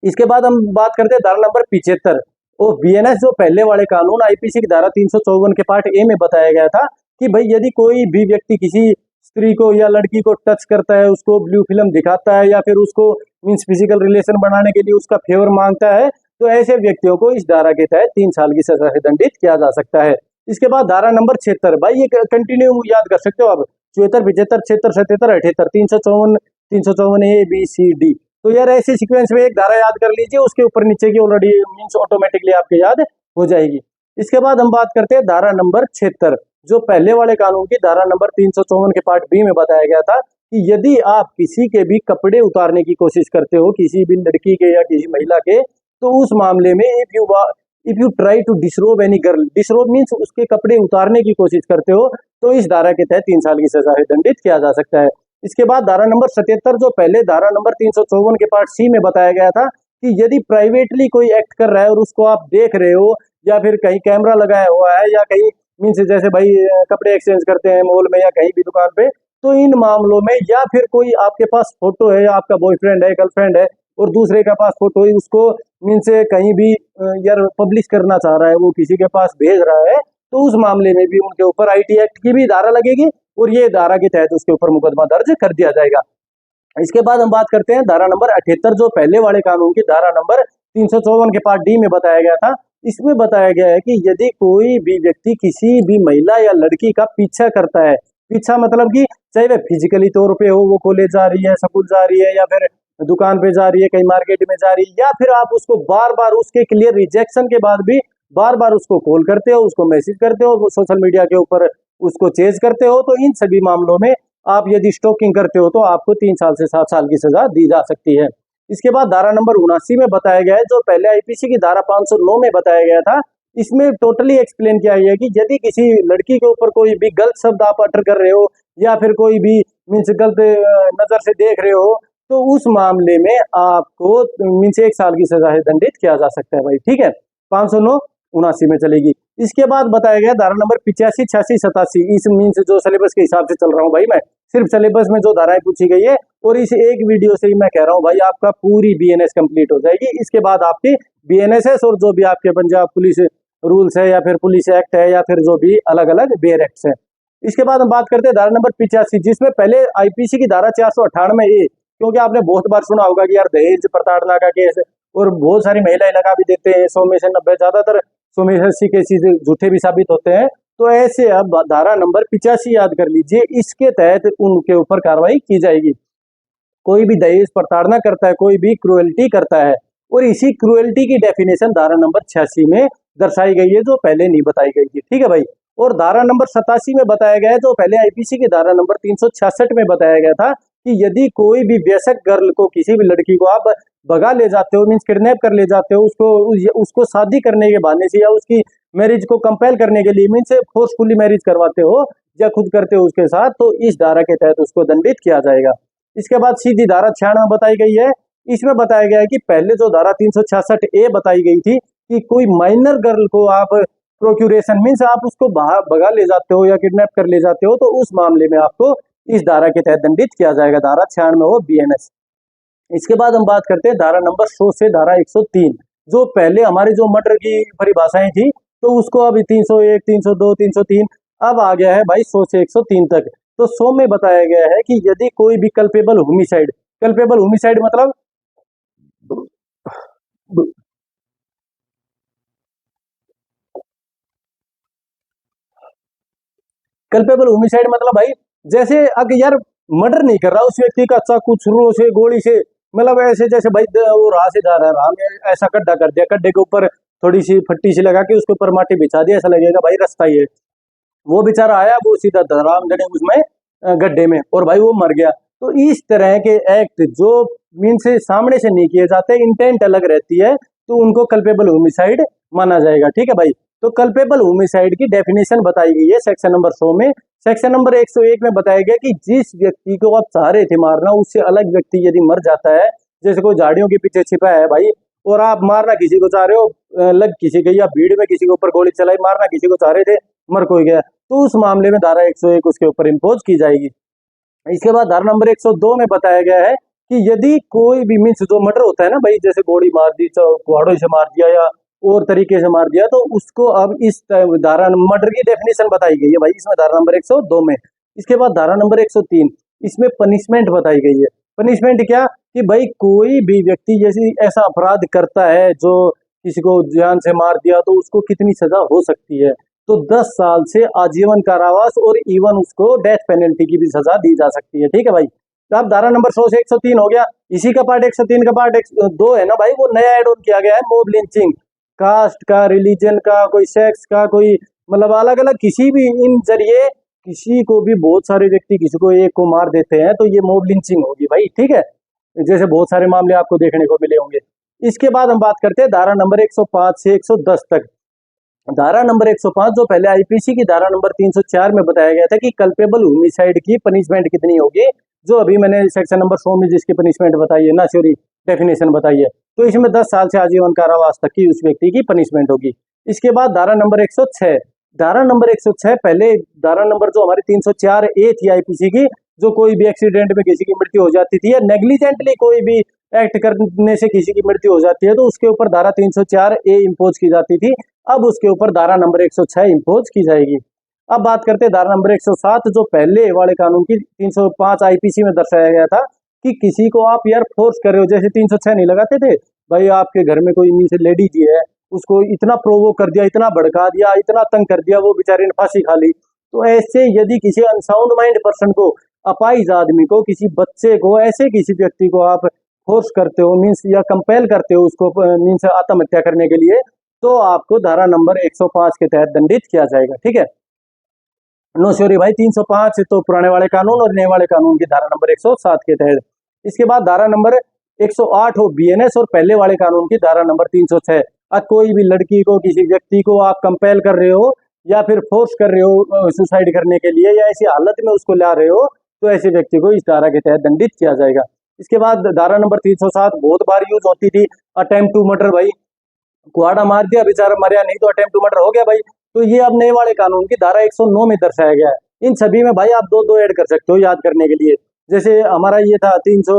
इसके बाद हम बात करते हैं धारा नंबर 75 और बीएनएस, जो पहले वाले कानून आईपीसी की धारा 354 के पार्ट ए में बताया गया था कि भाई यदि कोई भी व्यक्ति किसी स्त्री को या लड़की को टच करता है, उसको ब्लू फिल्म दिखाता है या फिर उसको मीन्स फिजिकल रिलेशन बनाने के लिए उसका फेवर मांगता है, तो ऐसे व्यक्तियों को इस धारा के तहत 3 साल की सजा से दंडित किया जा सकता है। इसके बाद धारा नंबर 76, भाई ये कंटिन्यू याद कर सकते हो आप, 74, 75, 76, 77, 78, 354, 354 ए बी सी डी, तो यार ऐसे सीक्वेंस में एक धारा याद कर लीजिए, उसके ऊपर नीचे की ऑलरेडी मीन्स ऑटोमेटिकली आपके याद हो जाएगी। इसके बाद हम बात करते हैं धारा नंबर 76, जो पहले वाले कानून की धारा नंबर 354 के पार्ट बी में बताया गया था कि यदि आप किसी के भी कपड़े उतारने की कोशिश करते हो, किसी भी लड़की के या किसी महिला के, तो उस मामले में if you try to disrobe any girl, disrobe means उसके कपड़े उतारने की कोशिश करते हो, तो इस धारा के तहत 3 साल की सजा से दंडित किया जा सकता है। इसके बाद धारा नंबर 77, जो पहले धारा नंबर 354 के पार्ट सी में बताया गया था कि यदि प्राइवेटली कोई एक्ट कर रहा है और उसको आप देख रहे हो या फिर कहीं कैमरा लगाया हुआ है या कहीं मीन्स जैसे भाई कपड़े एक्सचेंज करते हैं मॉल में या कहीं भी दुकान पे, तो इन मामलों में या फिर कोई आपके पास फोटो है, आपका बॉयफ्रेंड है, गर्लफ्रेंड है और दूसरे के पास फोटो है, उसको मीन्स कहीं भी यार पब्लिश करना चाह रहा है, वो किसी के पास भेज रहा है, तो उस मामले में भी उनके ऊपर आईटी एक्ट की भी धारा लगेगी और ये धारा के तहत उसके ऊपर मुकदमा दर्ज कर दिया जाएगा। इसके बाद हम बात करते हैं धारा नंबर 78, जो पहले वाले कानून की धारा नंबर 354 के पार्ट डी में बताया गया था। इसमें बताया गया है कि यदि कोई भी व्यक्ति किसी भी महिला या लड़की का पीछा करता है, पीछा मतलब कि चाहे वह फिजिकली तौर पे हो, वो कॉलेज जा रही है, स्कूल जा रही है या फिर दुकान पे जा रही है, कहीं मार्केट में जा रही है, या फिर आप उसको बार बार उसके क्लियर रिजेक्शन के बाद भी बार बार उसको कॉल करते हो, उसको मैसेज करते हो, सोशल मीडिया के ऊपर उसको चेज करते हो, तो इन सभी मामलों में आप यदि स्टॉकिंग करते हो तो आपको 3 साल से 7 साल की सजा दी जा सकती है। इसके बाद धारा नंबर 79 में बताया गया है, जो पहले आईपीसी की धारा 509 में बताया गया था, इसमें टोटली एक्सप्लेन किया गया है कि यदि किसी लड़की के ऊपर कोई भी गलत शब्द आप अटर कर रहे हो या फिर कोई भी मीन्स गलत नजर से देख रहे हो, तो उस मामले में आपको मीन्स 1 साल की सजा से दंडित किया जा सकता है भाई। ठीक है, 509 79 में चलेगी। इसके बाद बताया गया धारा नंबर 85, 86, 87, इस मीन्स जो सिलेबस के हिसाब से चल रहा हूँ भाई, मैं सिर्फ सिलेबस में जो धाराएं पूछी गई है और इस एक वीडियो से ही मैं कह रहा हूँ भाई आपका पूरी बीएनएस कंप्लीट हो जाएगी। इसके बाद आपकी बीएनएसएस और जो भी आपके पंजाब पुलिस रूल्स है या फिर पुलिस एक्ट है या फिर जो भी अलग अलग बेर एक्ट है। इसके बाद हम बात करते हैं धारा नंबर 85, जिसमें पहले आईपीसी की धारा 498 ए, क्योंकि आपने बहुत बार सुना होगा कि यार दहेज प्रताड़ना का केस और बहुत सारी महिलाएं लगा भी देते हैं, 100 में से 90, ज्यादातर 100 में से 80 केसेस झूठे भी साबित होते हैं। तो ऐसे अब धारा नंबर 85 याद कर लीजिए, इसके तहत उनके ऊपर कार्रवाई की जाएगी। कोई भी दहेज प्रताड़ना करता है, कोई भी क्रुएल्टी करता है, और इसी क्रुएल्टी की डेफिनेशन धारा नंबर 86 में दर्शाई गई है, जो पहले नहीं बताई गई थी। ठीक है भाई, और धारा नंबर 87 में बताया गया है, जो पहले आईपीसी की धारा नंबर 366 में बताया गया था कि यदि कोई भी वयस्क गर्ल को, किसी भी लड़की को आप भगा ले जाते हो, मीन्स किडनैप कर ले जाते हो, उसको शादी करने के बहाने से या उसकी मैरिज को कंपेल करने के लिए, मीन्स फोर्सफुली मैरिज करवाते हो या खुद करते हो उसके साथ, तो इस धारा के तहत उसको दंडित किया जाएगा। इसके बाद सीधी धारा 96 बताई गई है। इसमें बताया गया है कि पहले जो धारा 366A बताई गई थी कि कोई माइनर गर्ल को आप प्रोक्यूरेशन मीन्स आप उसको भगा ले जाते हो या किडनैप कर ले जाते हो, तो उस मामले में आपको इस धारा के तहत दंडित किया जाएगा, धारा 96 हो BNS। इसके बाद हम बात करते हैं धारा नंबर 100 से धारा 103, जो पहले हमारी जो मर्डर की परिभाषाएं थी, तो उसको अभी 301, 302, 303 अब आ गया है भाई 100 से 103 तक। तो 100 में बताया गया है कि यदि कोई भी कल्पेबल होमिसाइड मतलब कल्पेबल होमिसाइड मतलब भाई, जैसे अगर यार मर्डर नहीं कर रहा उस व्यक्ति का, चाकू छुरों से, गोली से, मतलब ऐसे जैसे भाई वो राह से जा रहा है, राह में ऐसा गड्ढा कर दिया, गड्ढे के ऊपर थोड़ी सी फट्टी सी लगा के उसके ऊपर माटी बिछा दिया, ऐसा लगेगा भाई रास्ता ही है। वो बेचारा आया, वो सीधा धराम धड़े उसमें गड्ढे में, और भाई वो मर गया। तो इस तरह के एक्ट जो मीन से सामने से नहीं किए जाते, इंटेंट अलग रहती है, तो उनको कल्पेबल होमिसाइड माना जाएगा। ठीक है भाई। तो कल्पेबल होमिसाइड की डेफिनेशन बताई गई है सेक्शन नंबर 100 में। सेक्शन नंबर 101 में बताया गया कि जिस व्यक्ति को आप चाह रहे थे मारना, उससे अलग व्यक्ति यदि मर जाता है, जैसे कोई झाड़ियों के पीछे छिपा है भाई, और आप मारना किसी को चाह रहे हो, लग किसी गई, या भीड़ में किसी के ऊपर गोली चलाई, मारना किसी को चाह रहे थे, मर कोई गया, तो उस मामले में धारा 101 उसके ऊपर इम्पोज की जाएगी। इसके बाद धारा नंबर 102 में बताया गया है कि यदि कोई भी मीन्स जो मर्डर होता है ना भाई, जैसे गोली मार दी, कुहाड़ों से मार दिया या और तरीके से मार दिया, तो उसको अब इस धारा मर्डर की डेफिनेशन बताई गई है भाई इसमें, धारा नंबर 102 में। इसके बाद धारा नंबर 103, इसमें पनिशमेंट बताई गई है। पनिशमेंट क्या कि भाई कोई भी व्यक्ति जैसे ऐसा अपराध करता है जो किसी को जान से मार दिया, तो उसको कितनी सजा हो सकती है, तो 10 साल से आजीवन कारावास और इवन उसको डेथ पेनल्टी की भी सजा दी जा सकती है। ठीक है भाई। तो अब धारा नंबर 100 से 103 हो गया। इसी का पार्ट 103 का पार्ट 102 है ना भाई, वो नया एड ऑन किया गया है, मॉब लिंचिंग। कास्ट का, रिलीजन का, कोई सेक्स का, कोई मतलब अलग अलग किसी भी इन जरिए किसी को भी, बहुत सारे व्यक्ति किसी को एक को मार देते हैं, तो ये मॉब लिंचिंग होगी भाई। ठीक है, जैसे बहुत सारे मामले आपको देखने को मिले होंगे। इसके बाद हम बात करते हैं धारा नंबर 105 से 110 तक। धारा नंबर 105 जो पहले आईपीसी की धारा नंबर 304 में बताया गया था कि कल्पेबल होमिसाइड की पनिशमेंट कितनी होगी, जो अभी मैंने सेक्शन नंबर 100 में जिसकी पनिशमेंट बताई है ना, सॉरी डेफिनेशन बताई है, तो इसमें 10 साल से आजीवन कारावास तक की उस व्यक्ति की पनिशमेंट होगी। इसके बाद धारा नंबर 106, धारा नंबर 106 पहले धारा नंबर जो हमारी 304A थी आईपीसी की, जो कोई भी एक्सीडेंट में किसी की मृत्यु हो जाती थी या नेग्लिजेंटली कोई भी एक्ट करने से किसी की मृत्यु हो जाती है, तो उसके ऊपर धारा 304A इम्पोज की जाती थी। अब उसके ऊपर धारा नंबर 106 इम्पोज की जाएगी। अब बात करते हैं धारा नंबर 107, जो पहले वाले कानून की 305 आईपीसी में दर्शाया गया था कि किसी को आप यार फोर्स कर रहे हो, जैसे 306 नहीं लगाते थे भाई, आपके घर में कोई मीन से लेडी जी है, उसको इतना प्रोवोक कर दिया, इतना भड़का दिया, इतना तंग कर दिया, वो बेचारे ने फांसी खा ली। तो ऐसे यदि किसी अनसाउंड माइंड पर्सन को, अपाहिज आदमी को, किसी बच्चे को, ऐसे किसी व्यक्ति को आप फोर्स करते हो मीन्स या कंपेल करते हो उसको मीन्स आत्महत्या करने के लिए, तो आपको धारा नंबर 105 के तहत दंडित किया जाएगा। ठीक है, नो सॉरी भाई 305 तो पुराने वाले कानून, और नए वाले कानून की धारा नंबर 107 के तहत। इसके बाद धारा नंबर 108 हो बीएनएस, और पहले वाले कानून की धारा नंबर 306। अब कोई भी लड़की को, किसी व्यक्ति को आप कंपेल कर रहे हो या फिर फोर्स कर रहे हो सुसाइड करने के लिए, या ऐसी हालत में उसको ला रहे हो, तो ऐसे व्यक्ति को इस धारा के तहत दंडित किया जाएगा। इसके बाद धारा नंबर 307 बहुत बार यूज होती थी, अटेम्प्ट टू मर्डर भाई, कुआड़ा मार दिया, बेचारा मरिया नहीं, तो अटेम्प्ट टू मर्डर हो गया भाई। तो ये अब नए वाले कानून की धारा 109 में दर्शाया गया है। इन सभी में भाई आप दो दो ऐड कर सकते हो याद करने के लिए। जैसे हमारा ये था 300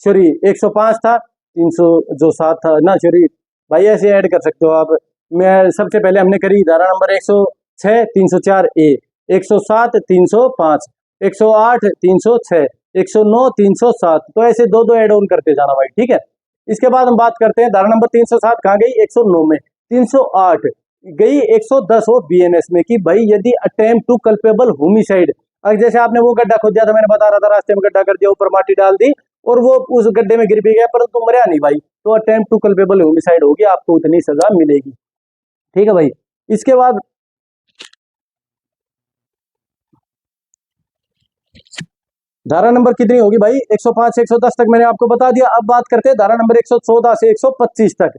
सॉरी 105 था, 300 जो 7 था ना, सॉरी भाई ऐसे ऐड कर सकते हो आप। मैं सबसे पहले हमने करी धारा नंबर 106 304A, 107 305, 108 306, 109 307, तो ऐसे दो दो ऐड ऑन करते जाना भाई। ठीक है, इसके बाद हम बात करते हैं धारा नंबर 307 कहाँ गई, 109 में। 308 गई 110 हो बीएनएस में कि भाई यदि अटेम्प्ट टू कल्पेबल होमिसाइड, अब जैसे आपने वो गड्ढा खोद दिया था, मैंने बता रहा था, रास्ते में गड्ढा कर दिया, ऊपर माटी डाल दी और वो उस गड्ढे में गिर भी गया, परंतु मरा नहीं भाई, तो अटेम्प्ट टू कल्पेबल होमिसाइड होगी, आपको उतनी सजा मिलेगी। ठीक है भाई। इसके बाद धारा नंबर कितनी होगी भाई? 105 से 110 तक मैंने आपको बता दिया। अब बात करते हैं धारा नंबर 114 से 125 तक,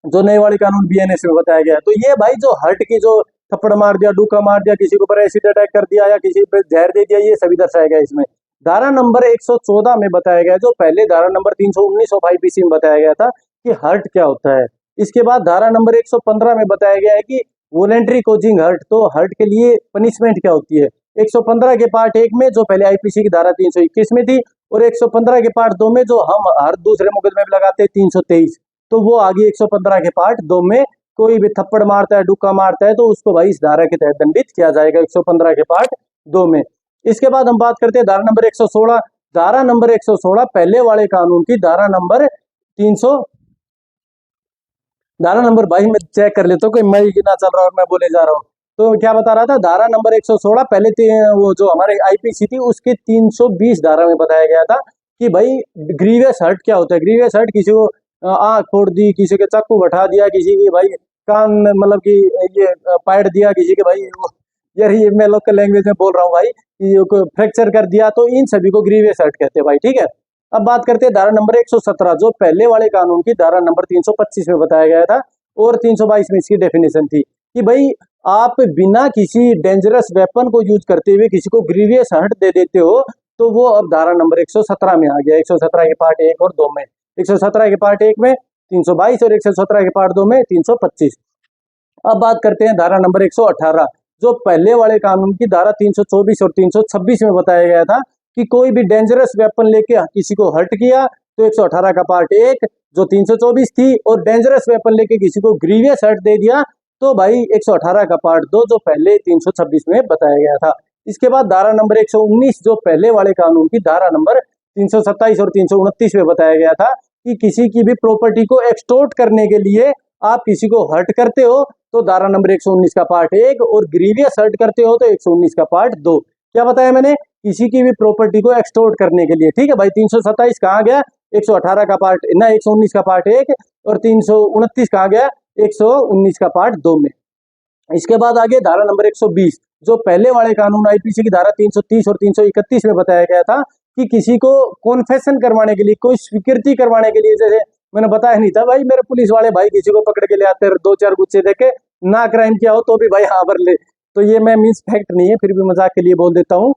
जो नए वाले कानून बीएनएस में बताया गया है। तो ये भाई जो हर्ट की, जो थप्पड़ मार दिया, डूका मार दिया, किसी के ऊपर एसिड अटैक कर दिया या किसी पे जहर दे दिया, ये सभी दर्शाया गया इसमें। धारा नंबर 114 में बताया गया, जो पहले धारा नंबर 319 ऑफ आईपीसी में बताया गया था कि हर्ट क्या होता है। इसके बाद धारा नंबर 115 में बताया गया है कि वॉलेंट्री कोजिंग हर्ट, तो हर्ट के लिए पनिशमेंट क्या होती है। 115 के पार्ट 1 में, जो पहले आईपीसी की धारा 321 में थी, और 115 के पार्ट 2 में, जो हम हर दूसरे मुकदमे में लगाते हैं 323, तो वो आ गई 115 के पार्ट 2 में। कोई भी थप्पड़ मारता है, डुक्का मारता है, तो उसको भाई इस धारा के तहत दंडित किया जाएगा 115 के पार्ट 2 में। इसके बाद हम बात करते हैं धारा नंबर 116। धारा नंबर 116 पहले वाले कानून की धारा नंबर 300, धारा नंबर भाई मैं चेक कर लेता हूँ, कोई मैं ना चल रहा और मैं बोले जा रहा हूँ। तो क्या बता रहा था, धारा नंबर 116 पहले वो जो हमारे आईपीसी थी उसके 320 धारा में बताया गया था कि भाई ग्रीवियस हर्ट क्या होता है। ग्रीवियस हर्ट किसी को आंख फोड़ दी, किसी के चाकू बैठा दिया, किसी की भाई कान में मतलब कि ये पाइट दिया, किसी के भाई यार ये मैं लोकल लैंग्वेज में बोल रहा हूँ भाई, ये फ्रैक्चर कर दिया, तो इन सभी को ग्रीवियस हर्ट कहते हैं भाई, ठीक है। अब बात करते हैं धारा नंबर 117, जो पहले वाले कानून की धारा नंबर 325 में बताया गया था, और 322 में इसकी डेफिनेशन थी कि भाई आप बिना किसी डेंजरस वेपन को यूज करते हुए किसी को ग्रीवियस हर्ट दे देते हो, तो वो अब धारा नंबर 117 में आ गया। 117 के पार्ट 1 और 2 में, 117 के पार्ट 1 में 322 और 117 के पार्ट 2 में 325। अब बात करते हैं धारा नंबर 118, जो पहले वाले कानून की धारा 324 और 326 में बताया गया था कि कोई भी डेंजरस वेपन लेके किसी को हर्ट किया तो 118 का पार्ट 1 जो 324 थी, और डेंजरस वेपन लेके किसी को ग्रीवियस हर्ट दे दिया तो भाई 118 का पार्ट 2 जो पहले 326 में बताया गया था। इसके बाद धारा नंबर 119, जो पहले वाले कानून की धारा नंबर 327 और 329 में बताया गया था कि किसी की भी प्रॉपर्टी को एक्सटोर्ट करने के लिए आप किसी को हर्ट करते हो तो धारा नंबर 119 का पार्ट 1, और ग्रीवियस हर्ट करते हो तो 119 का पार्ट 2। क्या बताया मैंने? किसी की भी प्रॉपर्टी को एक्सटोर्ट करने के लिए, ठीक है भाई। 327 कहाँ गया? 118 का पार्ट ना, 119 का पार्ट 1, और 329 कहाँ गया? 119 का पार्ट 2 में। इसके बाद आगे धारा नंबर 120, जो पहले वाले कानून आईपीसी की धारा 330 और 331 में बताया गया था कि किसी को कॉन्फेशन करवाने के लिए, कोई स्वीकृति करवाने के लिए, जैसे मैंने बताया नहीं था भाई, मेरे पुलिस वाले भाई किसी को पकड़ के ले आते हैं, 2-4 गुच्छे देके, ना क्राइम किया हो तो भी भाई हाँ भर ले, तो ये मैं मीन्स फैक्ट नहीं है, फिर भी मजाक के लिए बोल देता हूँ,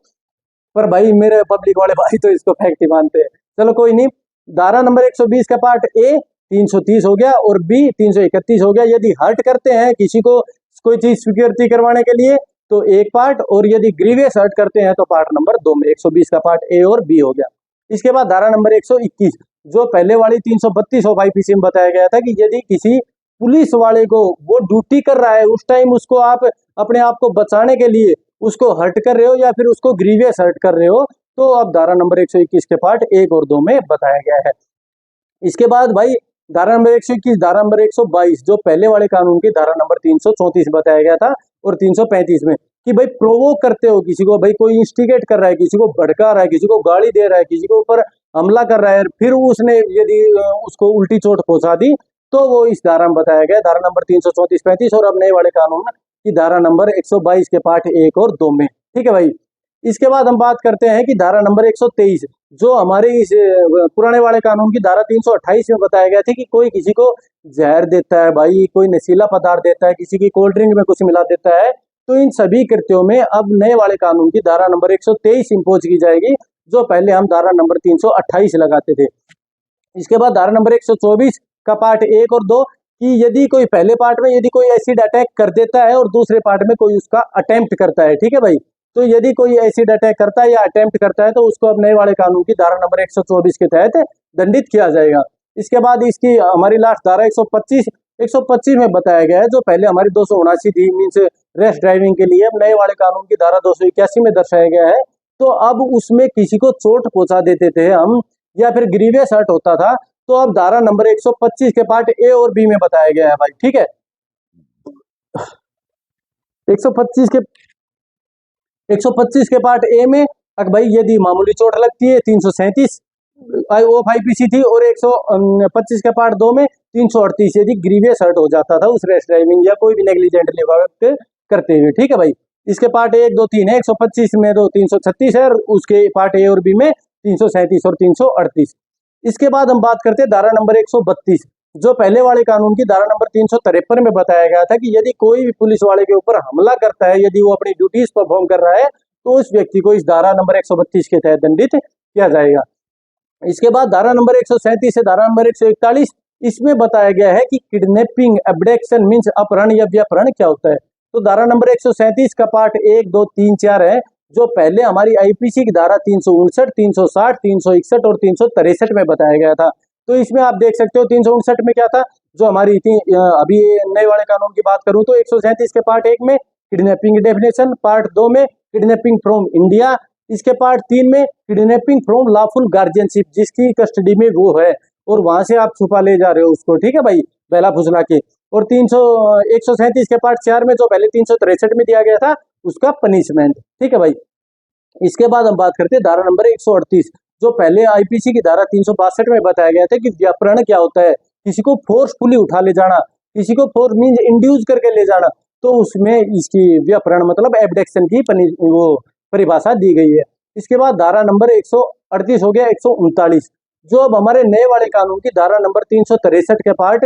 पर भाई मेरे पब्लिक वाले भाई तो इसको फैक्ट ही मानते हैं। चलो कोई नहीं। धारा नंबर 120 का पार्ट ए 330 हो गया, और बी 331 हो गया। यदि हर्ट करते हैं किसी को कोई चीज स्वीकृति करवाने के लिए तो एक पार्ट, और यदि ग्रीवियस हर्ट करते हैं तो पार्ट नंबर 2 में 120 का पार्ट ए और बी हो गया। इसके बाद धारा नंबर 121, जो पहले वाली 332 ऑफ आईपीसी में बताया गया था कि यदि किसी पुलिस वाले को, वो ड्यूटी कर रहा है उस टाइम, उसको आप अपने आप को बचाने के लिए उसको हर्ट कर रहे हो या फिर उसको ग्रीवियस हर्ट कर रहे हो, तो अब धारा नंबर 121 के पार्ट 1 और 2 में बताया गया है। इसके बाद भाई धारा नंबर 121, धारा नंबर 122, जो पहले वाले कानून की धारा नंबर 334 बताया गया था, और 335 में कि भाई प्रोवोक करते हो किसी को, भाई कोई इंस्टिगेट कर रहा है, किसी को भड़का रहा है, किसी को गाली दे रहा है, किसी के ऊपर हमला कर रहा है, फिर उसने यदि उसको उल्टी चोट पहुंचा दी तो वो इस धारा में बताया गया, धारा नंबर 334, 35 और अब नए वाले कानून की धारा नंबर 122 के पार्ट 1 और 2 में, ठीक है भाई। इसके बाद हम बात करते हैं कि धारा नंबर 123, जो हमारे इस पुराने वाले कानून की धारा 328 में बताया गया था कि कोई किसी को जहर देता है भाई, कोई नशीला पदार्थ देता है, किसी की कोल्ड ड्रिंक में कुछ मिला देता है, तो इन सभी कृत्यों में अब नए वाले कानून की धारा नंबर 123 इंपोज की जाएगी, जो पहले हम धारा नंबर 328 लगाते थे। इसके बाद धारा नंबर 124 का पार्ट 1 और 2 कि यदि कोई पहले पार्ट में यदि कोई एसिड अटैक कर देता है और दूसरे पार्ट में कोई उसका अटेम्प्ट करता है, ठीक है भाई, तो यदि कोई एसिड अटैक करता है या अटेम्प्ट करता है तो उसको अब नए वाले कानून की धारा नंबर 124 के तहत दंडित किया जाएगा। इसके बाद इसकी हमारी लास्ट धारा 125 में बताया गया है, जो पहले हमारी 279 थी मीन्स रेश ड्राइविंग के लिए, अब नए वाले कानून की धारा 281 में दर्शाया गया है। तो अब उसमें किसी को चोट पहुंचा देते थे हम या फिर ग्रीवियस हर्ट होता था, तो अब धारा नंबर 125 के पार्ट ए और बी में बताया गया है भाई, ठीक है। 125 के पार्ट ए में अगर भाई यदि मामूली चोट लगती है 337 ऑफ आईपीसी थी, और 125 के पार्ट 2 में 338 यदि ग्रीवियस हर्ट हो जाता था उस रेश ड्राइविंग या कोई भी नेग्लिजेंटली वर्क करते हुए, ठीक है भाई। इसके पार्ट 1, 2, 3 है, 125 में तो 336 है, और उसके पार्ट ए और बी में 337 और 338। इसके बाद हम बात करते हैं धारा नंबर 132, जो पहले वाले कानून की धारा नंबर 353 में बताया गया था कि यदि कोई भी पुलिस वाले के ऊपर हमला करता है, यदि वो अपनी ड्यूटीज परफॉर्म कर रहा है, तो उस व्यक्ति को इस धारा नंबर 132 के तहत दंडित किया जाएगा। इसके बाद धारा नंबर 137 से धारा नंबर 141, इसमें बताया गया है कि किडनैपिंग, एब्डक्शन मीन्स अपहरण या व्यपहरण क्या होता है। तो धारा नंबर 137 का पार्ट 1, 2, 3, 4 है, जो पहले हमारी आईपीसी की धारा 359, 360, 361 और 363 में बताया गया था। तो इसमें आप देख सकते हो 359 में क्या था, जो हमारी थी, अभी नए वाले कानून की बात करूं तो 137 के पार्ट 1 में किडनैपिंग डेफिनेशन, पार्ट 2 में किडनैपिंग फ्रॉम इंडिया, इसके पार्ट 3 में किडनैपिंग फ्रॉम लॉफुल गार्जियनशिप, जिसकी कस्टडी में वो है और वहां से आप छुपा ले जा रहे हो उसको, ठीक है भाई, बहला फुसला के। और 137 के पार्ट 4 में जो पहले 363 में दिया गया था, उसका पनिशमेंट, ठीक है भाई। इसके बाद हम बात करते हैं धारा नंबर 138, जो पहले आईपीसी की धारा 362 में बताया गया था कि व्यापहरण क्या होता है, किसी को फोर्सफुली उठा ले जाना, किसी को फोर्स मींस इंड्यूस करके ले जाना, तो उसमें इसकी व्यापहरण मतलब एब्डक्शन की वो परिभाषा दी गई है। इसके बाद धारा नंबर 138 हो गया 139, जो अब हमारे नए वाले कानून की धारा नंबर 363 के पार्ट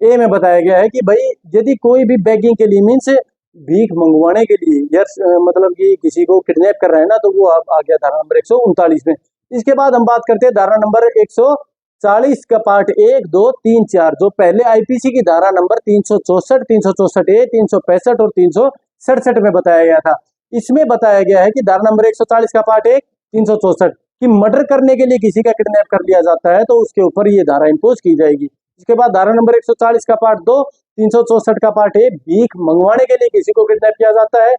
ए में बताया गया है कि भाई यदि कोई भी बेगिंग के लिए मीन्स भीख मंगवाने के लिए या मतलब कि किसी को किडनैप कर रहे हैं ना, तो वो आ गया धारा नंबर 139 में। इसके बाद हम बात करते हैं धारा नंबर 140 का पार्ट 1, 2, 3, 4, जो पहले आईपीसी की धारा नंबर 364, 364A, 365 और 367 में बताया गया था। इसमें बताया गया है कि धारा नंबर 140 का पार्ट 1, 364 कि मर्डर करने के लिए किसी का किडनैप कर लिया जाता है तो उसके ऊपर ये धारा इंपोज की जाएगी। इसके बाद धारा नंबर 140 का पार्ट 2, 364 का पार्ट 1, भीख मंगवाने के लिए किसी को किडनैप किया जाता है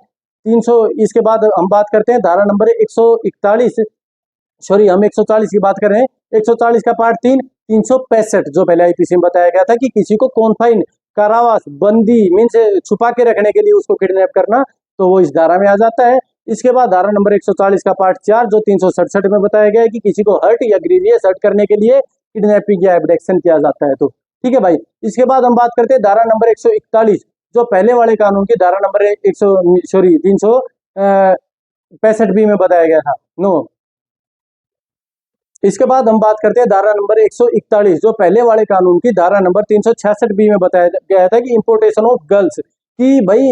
300। इसके बाद हम बात करते हैं धारा नंबर 141, सॉरी हम 140 की बात कर रहे हैं, 140 का पार्ट 3, 365 जो पहले आईपीसी में बताया गया था कि किसी को कॉन्फाइन, कारावास, बंदी मीन्स छुपा के रखने के लिए उसको किडनैप करना, तो वो इस धारा में आ जाता है। इसके बाद धारा नंबर 140 का पार्ट 4, जो 367 में बताया गया है कि किसी को हर्ट या ग्रीवियस हर्ट करने के लिए किडनैपिंग या एब्डक्शन किया जाता है, तो ठीक है भाई। इसके बाद हम बात करते हैं धारा नंबर 141, जो पहले वाले कानून की धारा नंबर 365 में बताया गया था, नो। इसके बाद हम बात करते हैं धारा नंबर 141, जो पहले वाले कानून की धारा नंबर 366 में बताया गया था कि इंपोर्टेशन ऑफ गर्ल्स, कि भाई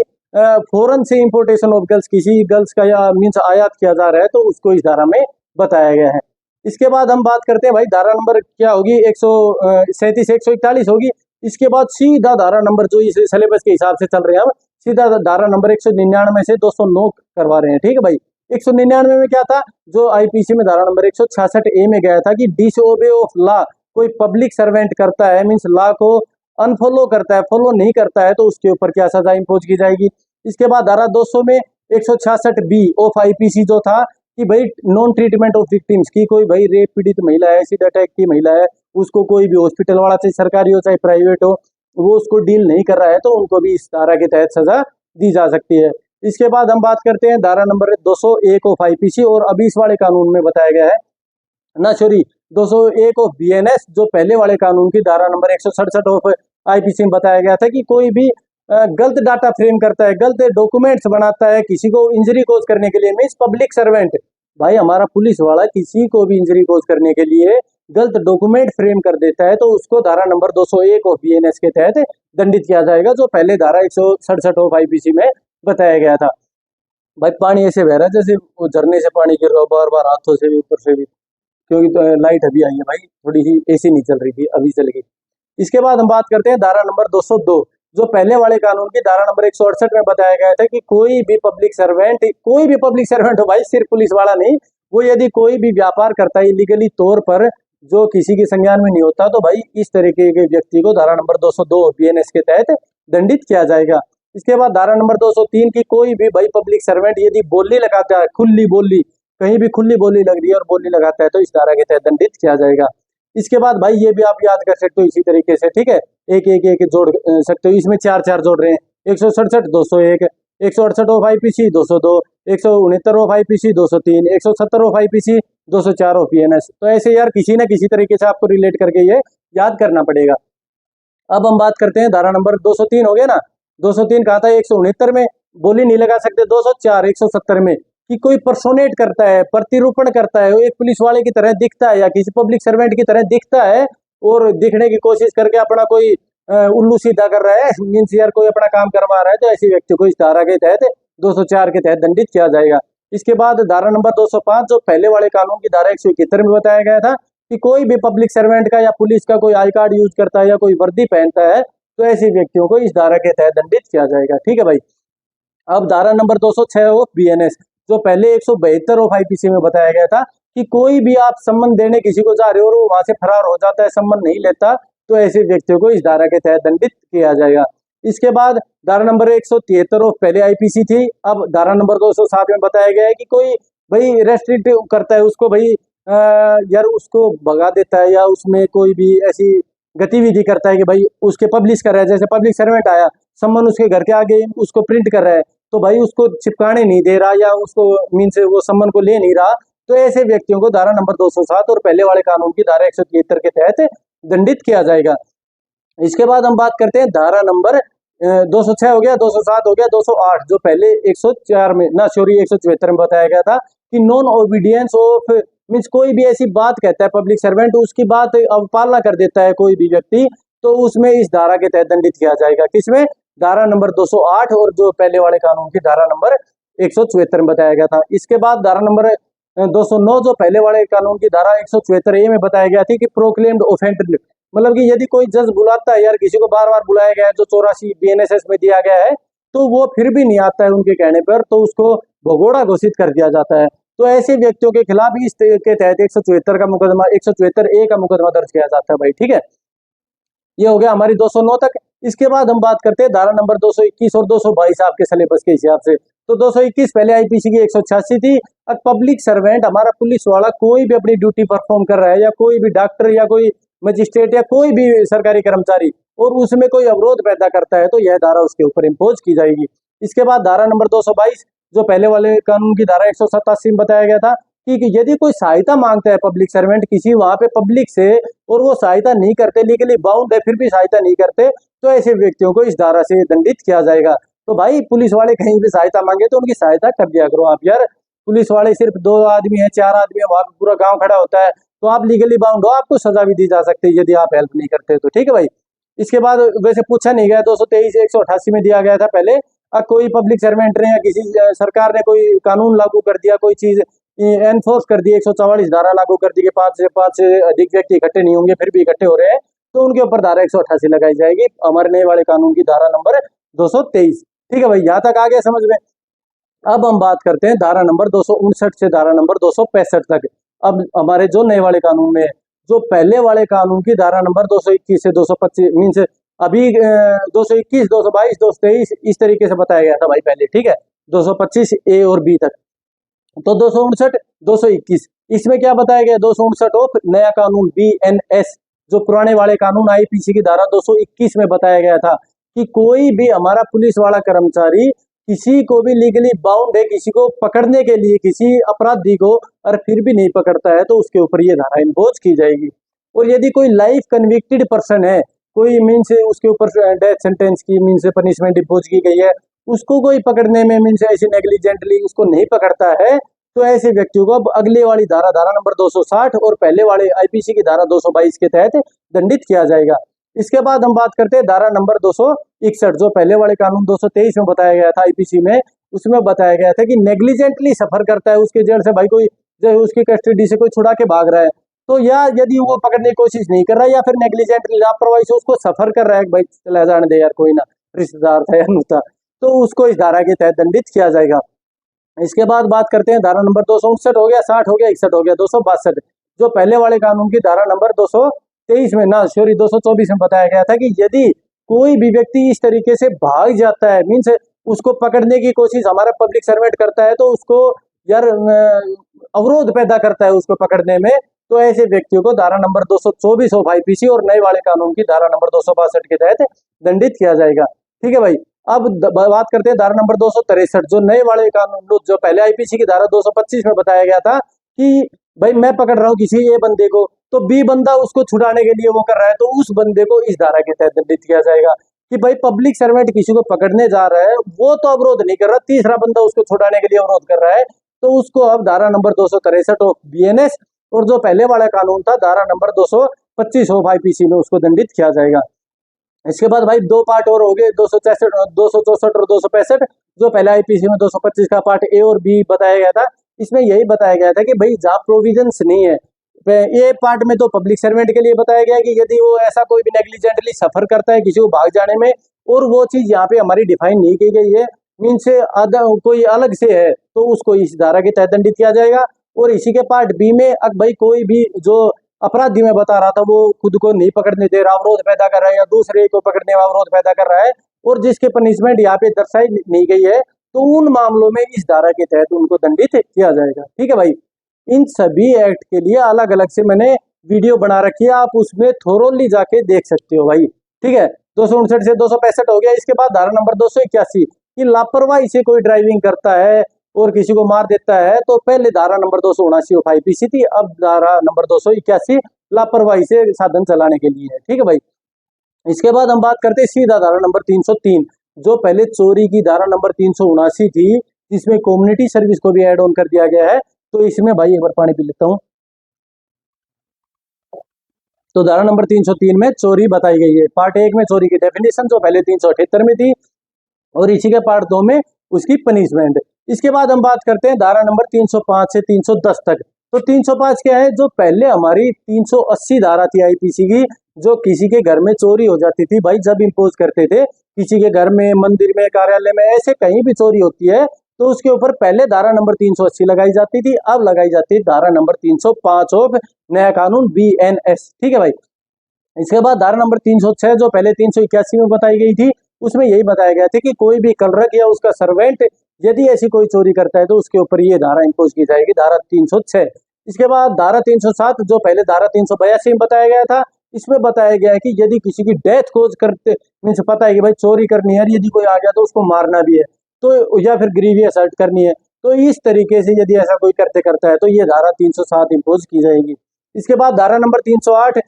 फॉरेन से इंपोर्टेशन ऑफ गर्ल्स, किसी गर्ल्स का या मीन्स आयात किया जा रहा है, तो उसको इस धारा में बताया गया है। इसके बाद हम बात करते हैं भाई धारा नंबर क्या होगी, 137, 141 होगी। इसके बाद सीधा धारा नंबर जो इस सिलेबस के हिसाब से चल रहे हैं, हम सीधा धारा नंबर 199 से 209 करवा रहे हैं, ठीक है भाई। 199 में क्या था, जो आईपीसी में धारा नंबर 166A में गया था कि डिसओबे ऑफ लॉ, कोई पब्लिक सर्वेंट करता है मीन्स लॉ को अनफॉलो करता है, फॉलो नहीं करता है, तो उसके ऊपर क्या सजा इंपोज की जाएगी। इसके बाद धारा 200 में 166B ऑफ आईपीसी जो था कि भाई नॉन ट्रीटमेंट ऑफ विक्टिम्स, की कोई भाई रेप पीड़ित महिला है, एसिड अटैक की महिला है, उसको कोई भी हॉस्पिटल वाला चाहे सरकारी हो चाहे प्राइवेट हो, वो उसको डील नहीं कर रहा है, तो उनको भी इस धारा के तहत सजा दी जा सकती है। इसके बाद हम बात करते हैं धारा नंबर 201 ऑफ आईपीसी, और अभी इस वाले कानून में बताया गया है ना, सॉरी 201 ऑफ बीएनएस, जो पहले वाले कानून की धारा नंबर 167 ऑफ आईपीसी में बताया गया था कि कोई भी गलत डाटा फ्रेम करता है, गलत डॉक्यूमेंट्स बनाता है किसी को इंजरी कोज करने के लिए, मीन्स पब्लिक सर्वेंट, भाई हमारा पुलिस वाला किसी को भी इंजरी कोज करने के लिए गलत डॉक्यूमेंट फ्रेम कर देता है, तो उसको धारा नंबर 201 ऑफ बीएनएस के तहत दंडित किया जाएगा, जो पहले धारा 167 ऑफ आईपीसी में बताया गया था। भाई पानी ऐसे बह रहा है जैसे वो झरने से पानी गिर रहा हो, बार बार हाथों से भी ऊपर से भी, क्योंकि तो लाइट अभी आई है भाई, थोड़ी सी एसी नहीं चल रही थी, अभी चल गई। इसके बाद हम बात करते हैं धारा नंबर 202, जो पहले वाले कानून की धारा नंबर 168 में बताया गया था कि कोई भी पब्लिक सर्वेंट हो भाई, सिर्फ पुलिस वाला नहीं, वो यदि कोई भी व्यापार करता है इलीगली तौर पर जो किसी के संज्ञान में नहीं होता, तो भाई इस तरीके के व्यक्ति को धारा नंबर 202 बीएनएस के तहत दंडित किया जाएगा। इसके बाद धारा नंबर 203 की कोई भी भाई पब्लिक सर्वेंट यदि बोली लगाता है, खुली बोली, कहीं भी खुली बोली लग रही है और बोली लगाता है, तो इस धारा के तहत दंडित किया जाएगा। इसके बाद भाई ये भी आप याद कर सकते हो इसी तरीके से, ठीक है, एक एक एक जोड़ सकते हो, इसमें चार चार जोड़ रहे हैं, 167 201, 168 of IPC 202, 169 of IPC 203, 170 of IPC 204 of BNS. तो ऐसे यार किसी ना किसी तरीके से आपको रिलेट करके ये याद करना पड़ेगा। अब हम बात करते हैं धारा नंबर 203 हो गया ना, 203 कहा था 169 में, बोली नहीं लगा सकते। 204 170 में कि कोई पर्सोनेट करता है, प्रतिरूपण करता है, वो एक पुलिस वाले की तरह दिखता है या किसी पब्लिक सर्वेंट की तरह दिखता है और दिखने की कोशिश करके अपना कोई उल्लू सीधा कर रहा है, मीन्स यार कोई अपना काम करवा रहा है, तो ऐसे व्यक्ति को इस धारा के तहत 204 के तहत दंडित किया जाएगा। इसके बाद धारा नंबर 205 जो पहले वाले कानून की धारा 171 में बताया गया था कि कोई भी पब्लिक सर्वेंट का या पुलिस का कोई आई कार्ड यूज करता है या कोई वर्दी पहनता है तो ऐसे व्यक्तियों को इस धारा के तहत दंडित किया जाएगा। ठीक है भाई। अब धारा नंबर 206 ऑफ बीएनएस जो पहले 172 ऑफ आईपीसी में बताया गया था कि कोई भी आप सम्मन देने किसी को जा रहे हो और वो वहां से फरार हो जाता है, सम्मन नहीं लेता, तो ऐसे व्यक्तियों को इस धारा के तहत दंडित किया जाएगा। इसके बाद धारा नंबर 173 ऑफ पहले आईपीसी थी, अब धारा नंबर 207 में बताया गया है कि कोई भाई रेस्ट्रिक्ट करता है उसको, भाई यार उसको भगा देता है या उसमें कोई भी ऐसी गतिविधि करता है कि भाई उसके पब्लिश कर रहा है, जैसे पब्लिक सर्वेंट आया, सम्मन उसके घर के आगे उसको प्रिंट कर रहा है, तो भाई उसको चिपकाने नहीं दे रहा या उसको मीन्स वो सम्मन को ले नहीं रहा, तो ऐसे व्यक्तियों को धारा नंबर 207 और पहले वाले कानून की धारा 173 के तहत दंडित किया जाएगा। इसके बाद हम बात करते हैं धारा नंबर 206 हो गया, 207 हो गया, 208 जो पहले 104 में ना सॉरी 174 में बताया गया था कि नॉन ओबीडियंस ऑफ मीन्स कोई भी ऐसी बात कहता है पब्लिक सर्वेंट, उसकी बात अवपालना कर देता है कोई भी व्यक्ति, तो उसमें इस धारा के तहत दंडित किया जाएगा। किसमें? धारा नंबर 208 और जो पहले वाले कानून की धारा नंबर 174 में बताया गया था। इसके बाद धारा नंबर 209 जो पहले वाले कानून की धारा 174 में बताया गया थी कि प्रोक्लेम्ड ऑफेंडर, मतलब कि यदि कोई जज बुलाता है, यार किसी को बार बार बुलाया गया है जो 84 बीएनएसएस में दिया गया है, तो वो फिर भी नहीं आता है उनके कहने पर, तो उसको भगोड़ा घोषित कर दिया जाता है, तो ऐसे व्यक्तियों के खिलाफ इस के तहत 174 का मुकदमा 174A का मुकदमा दर्ज किया जाता है भाई। ठीक है, ये हो गया हमारी 209 तक। इसके बाद हम बात करते हैं धारा नंबर 221 और 222 आपके सिलेबस के हिसाब से। तो 221 पहले आईपीसी की 186 थी। अब पब्लिक सर्वेंट हमारा पुलिस वाला कोई भी अपनी ड्यूटी परफॉर्म कर रहा है या कोई भी डॉक्टर या कोई मजिस्ट्रेट या कोई भी सरकारी कर्मचारी और उसमें कोई अवरोध पैदा करता है तो यह धारा उसके ऊपर इम्पोज की जाएगी। इसके बाद धारा नंबर 222 जो पहले वाले कानून की धारा 187 में बताया गया था कि यदि कोई सहायता मांगता है पब्लिक सर्वेंट किसी वहां पे पब्लिक से और वो सहायता नहीं करते, लीगली बाउंड है फिर भी सहायता नहीं करते, तो ऐसे व्यक्तियों को इस धारा से दंडित किया जाएगा। तो भाई पुलिस वाले कहीं भी सहायता मांगे तो उनकी सहायता कर दिया करो आप यार। पुलिस वाले सिर्फ 2 आदमी है 4 आदमी है, वहां पूरा गांव खड़ा होता है, तो आप लीगली बाउंड हो, आपको सजा भी दी जा सकती है यदि आप हेल्प नहीं करते तो। ठीक है भाई। इसके बाद वैसे पूछा नहीं गया 223 188 में दिया गया था पहले, कोई पब्लिक सर्वेंट ने या किसी सरकार ने कोई कानून लागू कर दिया, कोई चीज एनफोर्स कर दी, 144 धारा लागू कर दी कि 5 से अधिक व्यक्ति इकट्ठे नहीं होंगे, फिर भी इकट्ठे हो रहे हैं, तो उनके ऊपर धारा 188 लगाई जाएगी, हमारे नए वाले कानून की धारा नंबर 223। ठीक है भाई, यहाँ तक आ गया समझ में। अब हम बात करते हैं धारा नंबर 259 से धारा नंबर 265 तक। अब हमारे जो नए वाले कानून में जो पहले वाले कानून की धारा नंबर 221 से 225 मीन्स अभी 221 222 223 इस तरीके से बताया गया था भाई पहले। ठीक है, 225A और B तक। तो 259 221 इसमें क्या बताया गया? 259 ऑफ नया कानून BNS जो पुराने वाले कानून आईपीसी की धारा 221 में बताया गया था कि कोई भी हमारा पुलिस वाला कर्मचारी किसी को भी लीगली बाउंड है, किसी को पकड़ने के लिए किसी अपराधी को और फिर भी नहीं पकड़ता है तो उसके ऊपर ये धारा इम्पोज की जाएगी। और यदि कोई लाइफ कन्विक्टेड पर्सन है, कोई मीन्स उसके ऊपर डेथ सेंटेंस की मीन्स पनिशमेंट इम्पोज की गई है, उसको कोई पकड़ने में मीन्स ऐसे नेग्लिजेंटली उसको नहीं पकड़ता है, तो ऐसे व्यक्तियों को अब अगले वाली धारा नंबर 260 और पहले वाले आईपीसी की धारा 222 के तहत दंडित किया जाएगा। इसके बाद हम बात करते हैं धारा नंबर 261 जो पहले वाले कानून 223 में बताया गया था आईपीसी में, उसमें बताया गया था कि नेग्लिजेंटली सफर करता है उसके जेल से भाई कोई उसकी कस्टडी से कोई छुड़ा के भाग रहा है, तो या यदि वो पकड़ने की कोशिश नहीं कर रहा है या फिर नेग्लिजेंटली लापरवाही से उसको सफर कर रहा है, भाई चला जाने दे यार कोई ना रिश्तेदार था या नहीं था, तो उसको इस धारा के तहत दंडित किया जाएगा। इसके बाद बात करते हैं धारा नंबर 259 हो गया, 60 हो गया, 61 हो गया, 262 जो पहले वाले कानून की धारा नंबर 223 में ना सॉरी 224 में बताया गया था कि यदि कोई भी व्यक्ति इस तरीके से भाग जाता है मीन्स उसको पकड़ने की कोशिश हमारा पब्लिक सर्वेंट करता है तो उसको यार अवरोध पैदा करता है उसको पकड़ने में, तो ऐसे व्यक्तियों को धारा नंबर 224 ऑफ आईपीसी और नए वाले कानून की धारा नंबर 262 के तहत दंडित किया जाएगा। ठीक है भाई। अब बात करते हैं धारा नंबर 263 जो नए वाले कानून जो पहले आईपीसी की धारा 225 में बताया गया था कि भाई मैं पकड़ रहा हूँ किसी ए बंदे को तो बी बंदा उसको छुड़ाने के लिए वो कर रहा है तो उस बंदे को इस धारा के तहत दंडित किया जाएगा। कि भाई पब्लिक सर्वेंट किसी को पकड़ने जा रहा है, वो तो अवरोध नहीं कर रहा, तीसरा बंदा उसको छुड़ाने के लिए अवरोध कर रहा है, तो उसको अब धारा नंबर 263 ऑफ बीएनएस और जो पहले वाला कानून था धारा नंबर 225 ऑफ आईपीसी में उसको दंडित किया जाएगा। इसके बाद भाई दो पार्ट और हो गए, 264 और 265। जो पहले आईपीसी में 225 का पार्ट ए और बी बताया गया था, इसमें यही बताया गया था कि भाई जहाँ प्रोविजंस नहीं है, ए पार्ट में तो पब्लिक सर्वेंट के लिए बताया गया कि यदि वो ऐसा कोई भी नेग्लिजेंटली सफर करता है किसी को भाग जाने में, और वो चीज यहाँ पे हमारी डिफाइन नहीं की गई है, मीन्स कोई अलग से है, तो उसको इस धारा के तहत दंडित किया जाएगा। और इसी के पार्ट बी में अब भाई कोई भी जो अपराधी में बता रहा था वो खुद को नहीं पकड़ने दे रहा, अवरोध पैदा कर रहा है या दूसरे को पकड़ने में अवरोध पैदा कर रहा है, और जिसके पनिशमेंट यहाँ पे दर्शाई नहीं गई है, तो उन मामलों में इस धारा के तहत उनको दंडित किया जाएगा। ठीक है भाई, इन सभी एक्ट के लिए अलग अलग से मैंने वीडियो बना रखी है, आप उसमें थोरोली जाके देख सकते हो भाई। ठीक है, 259 से 265 हो गया। इसके बाद धारा नंबर 281 कि लापरवाही से कोई ड्राइविंग करता है और किसी को मार देता है, तो पहले धारा नंबर 279 ऑफ आईपीसी थी, अब धारा नंबर 281 लापरवाही से साधन चलाने के लिए है। ठीक है भाई, इसके बाद हम बात करते हैं सीधा धारा नंबर 303, जो पहले चोरी की धारा नंबर 379 थी, जिसमें कम्युनिटी सर्विस को भी ऐड ऑन कर दिया गया है। तो इसमें भाई एक बार पानी पी लेता हूँ। तो धारा नंबर 303 में चोरी बताई गई है। पार्ट 1 में चोरी की डेफिनेशन जो पहले 378 में थी, और इसी के पार्ट 2 में उसकी पनिशमेंट। इसके बाद हम बात करते हैं धारा नंबर 305 से 310 तक। तो 305 क्या है, जो पहले हमारी 380 धारा थी आईपीसी की, जो किसी के घर में चोरी हो जाती थी भाई, जब इम्पोज करते थे किसी के घर में, मंदिर में, कार्यालय में, ऐसे कहीं भी चोरी होती है, तो उसके ऊपर पहले धारा नंबर 380 लगाई जाती थी, अब लगाई जाती है धारा नंबर 305 ऑफ नया कानून बीएनएस। ठीक है भाई, इसके बाद धारा नंबर 306 जो पहले 381 में बताई गई थी, उसमें यही बताया गया था कि कोई भी क्लर्क या उसका सर्वेंट यदि ऐसी कोई चोरी करता है तो उसके ऊपर ये धारा इंपोज की जाएगी, धारा 306। इसके बाद धारा 307 जो पहले धारा 382 में बताया गया था, इसमें बताया गया है कि यदि किसी की डेथ कोज करते, मीन्स पता है कि भाई चोरी करनी है, यदि कोई आ गया तो उसको मारना भी है, तो या फिर ग्रीवियस हर्ट करनी है, तो इस तरीके से यदि ऐसा कोई करते करता है तो ये धारा 307 इंपोज की जाएगी। इसके बाद धारा नंबर 308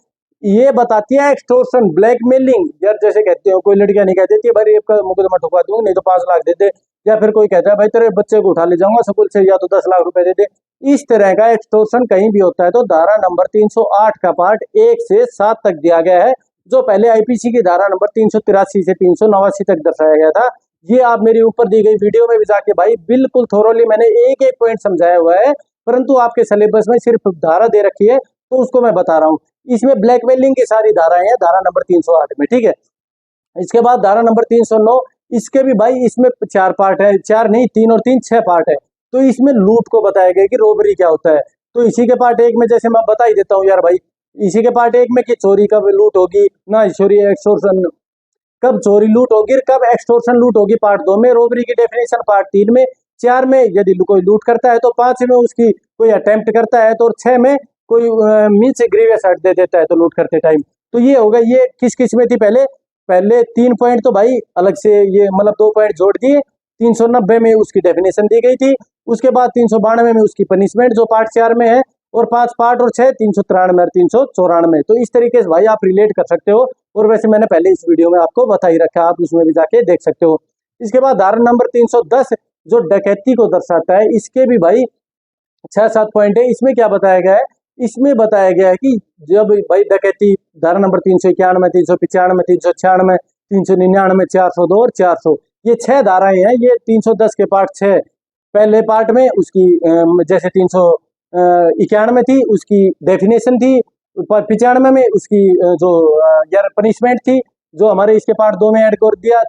ये बताती है एक्सटोर्शन, ब्लैकमेलिंग। यार जैसे कहते हो, कोई लड़कियां नहीं कहती भाई रेप का मुकदमा ठुकवा दूंगा, नहीं तो 5 लाख दे दे, या फिर कोई कहता है भाई तेरे बच्चे को उठा ले जाऊंगा स्कूल से, या तो 10 लाख रुपए दे दे। इस तरह का एक्सटोर्शन कहीं भी होता है तो धारा नंबर 308 का पार्ट 1 से 7 तक दिया गया है, जो पहले आईपीसी की धारा नंबर 383 से 389 तक दर्शाया गया था। ये आप मेरी ऊपर दी गई वीडियो में भी जाके भाई बिल्कुल थोरोली मैंने एक एक पॉइंट समझाया हुआ है, परंतु आपके सिलेबस में सिर्फ धारा दे रखी है तो उसको मैं बता रहा हूँ। इसमें ब्लैकमेलिंग की सारी धाराएं हैं धारा नंबर 308 में। ठीक है, इसके बाद धारा नंबर 309, इसके भी भाई इसमें 4 पार्ट है, 4 नहीं 3 और 3 6 पार्ट है। तो इसमें लूट को बताया गया कि रोबरी क्या होता है। तो इसी के पार्ट 1 में जैसे मैं बता ही देता हूँ यार भाई, इसी के पार्ट 1 में कि चोरी कब लूट होगी ना, चोरी एक्सटोर्शन कब चोरी लूट होगी, कब एक्सटोर्शन लूट होगी, पार्ट 2 में रोबरी की डेफिनेशन, पार्ट 3 में, 4 में यदि कोई लूट करता है, तो 5 में उसकी कोई अटेम्प्ट करता है, तो 6 में कोई मीन्स ग्रीवियस हर्ट दे देता है तो लूट करते टाइम। तो ये होगा, ये किस किस में थी, पहले 3 पॉइंट तो भाई अलग से ये मतलब 2 पॉइंट जोड़ दिए। 390 में उसकी डेफिनेशन दी गई थी, उसके बाद 392 में उसकी पनिशमेंट जो पार्ट 4 में है, और 5 पार्ट और 6 393 और 394। तो इस तरीके से भाई आप रिलेट कर सकते हो, और वैसे मैंने पहले इस वीडियो में आपको बता ही रखा है, आप उसमें भी जाके देख सकते हो। इसके बाद धारा नंबर 310 जो डकैती को दर्शाता है, इसके भी भाई 6-7 पॉइंट है। इसमें क्या बताया गया है, इसमें बताया गया है कि जब भाई डकैती धारा नंबर 391, 395, 396, 399, 402 और 400, ये 6 धाराएं हैं। ये 310 के पार्ट 6 पहले पार्ट में उसकी जैसे 391 थी उसकी डेफिनेशन थी, 95 में उसकी जो यार पनिशमेंट थी, जो हमारे इसके पार्ट 2 में ऐड कर दिया,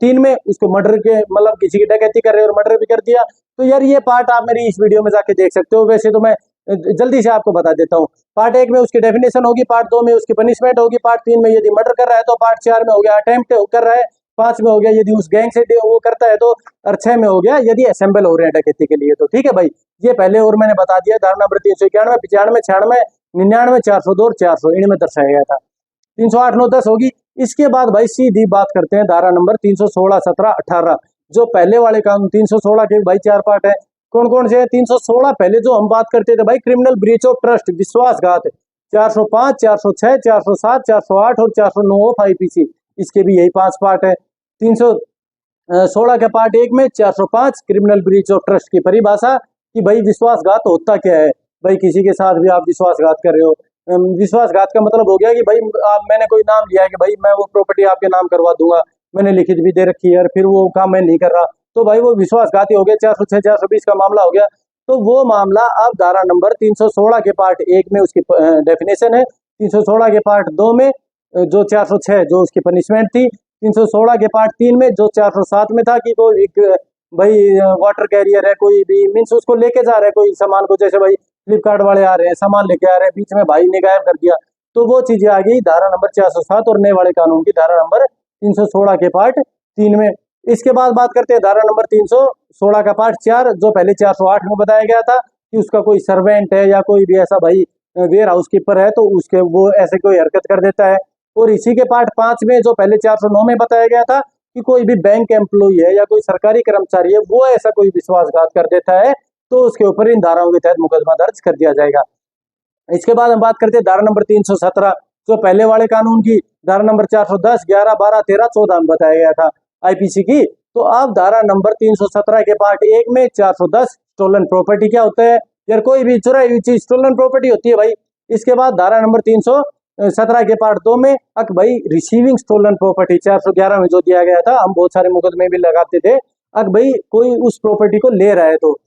3 में उसको मर्डर के मतलब किसी की डकैती कर रहे और मर्डर भी कर दिया। तो यार ये पार्ट आप मेरी इस वीडियो में जाके देख सकते हो। वैसे तो मैं जल्दी से आपको बता देता हूँ, पार्ट 1 में उसकी डेफिनेशन होगी, पार्ट 2 में उसकी पनिशमेंट होगी, पार्ट 3 में यदि मर्डर कर रहा है, तो पार्ट 4 में हो गया अटेम्प्ट कर रहा है, 5 में हो गया यदि उस गैंग से वो करता है, तो, और 6 में हो गया यदि असेंबल हो रहे हैं डकैती के लिए। तो ठीक है भाई, ये पहले और मैंने बता दिया, धारा नंबर 391, 95, 96, 99, 402 और 400 इनमें दर्शाया गया था। 308, 9, 10 होगी। इसके बाद भाई सीधी बात करते हैं धारा नंबर 316, 17, 18, जो पहले वाले कानून 316 के भाई 4 पार्ट है। कौन कौन से है? 316 पहले जो हम बात करते थे भाई, क्रिमिनल ब्रीच ऑफ ट्रस्ट, विश्वासघात, 405, 406, 407, 408 और 409 ऑफ आईपीसी, इसके भी यही 5 पार्ट है। 316 के पार्ट 1 में 405 क्रिमिनल ब्रीच ऑफ ट्रस्ट की परिभाषा कि भाई विश्वासघात होता क्या है। भाई किसी के साथ भी आप विश्वासघात कर रहे हो, विश्वासघात का मतलब हो गया कि भाई मैंने कोई नाम लिया है कि भाई मैं वो प्रॉपर्टी आपके नाम करवा दूंगा, मैंने लिखित भी दे रखी है और फिर वो काम मैं नहीं कर रहा, तो भाई वो विश्वासघाती हो गया। 406 420 का मामला हो गया। तो वो मामला अब धारा नंबर 316 के पार्ट 1 में उसकी डेफिनेशन है, 316 के पार्ट 2 में जो 406 जो उसकी पनिशमेंट थी, 316 के पार्ट 3 में जो 407 में था कि कोई एक भाई वाटर कैरियर है, कोई भी मीन्स उसको लेके जा रहा है कोई सामान को, जैसे भाई फ्लिपकार्ट वाले आ रहे हैं सामान लेके आ रहे हैं, बीच में भाई ने गायब कर दिया, तो वो चीजें आ गई धारा नंबर 407 और नए वाले कानून की धारा नंबर 316 के पार्ट 3 में। इसके बाद बात करते हैं धारा नंबर 316 का पार्ट 4, जो पहले 408 में बताया गया था कि उसका कोई सर्वेंट है या कोई भी ऐसा भाई वेयर हाउस कीपर है तो उसके वो ऐसे कोई हरकत कर देता है। और इसी के पार्ट 5 में जो पहले 409 में बताया गया था कि कोई भी बैंक एम्प्लॉई है या कोई सरकारी कर्मचारी है वो ऐसा कोई विश्वासघात कर देता है तो उसके ऊपर इन धाराओं के तहत मुकदमा दर्ज कर दिया जाएगा। इसके बाद हम बात करते हैं धारा नंबर 317, जो पहले वाले कानून की धारा नंबर 410, 11, 12, 13, 14 में बताया गया था आईपीसी की। तो अब धारा नंबर 317 के पार्ट 1 में 410 स्टोलन प्रॉपर्टी क्या होता है यार, कोई भी चुराई हुई चीज स्टोलन प्रॉपर्टी होती है भाई। इसके बाद धारा नंबर 317 के पार्ट 2 में अक भाई रिसीविंग स्टोलन प्रॉपर्टी 411 में जो दिया गया था, हम बहुत सारे मुकदमे भी लगाते थे, अक भाई कोई उस प्रॉपर्टी को ले रहा है तो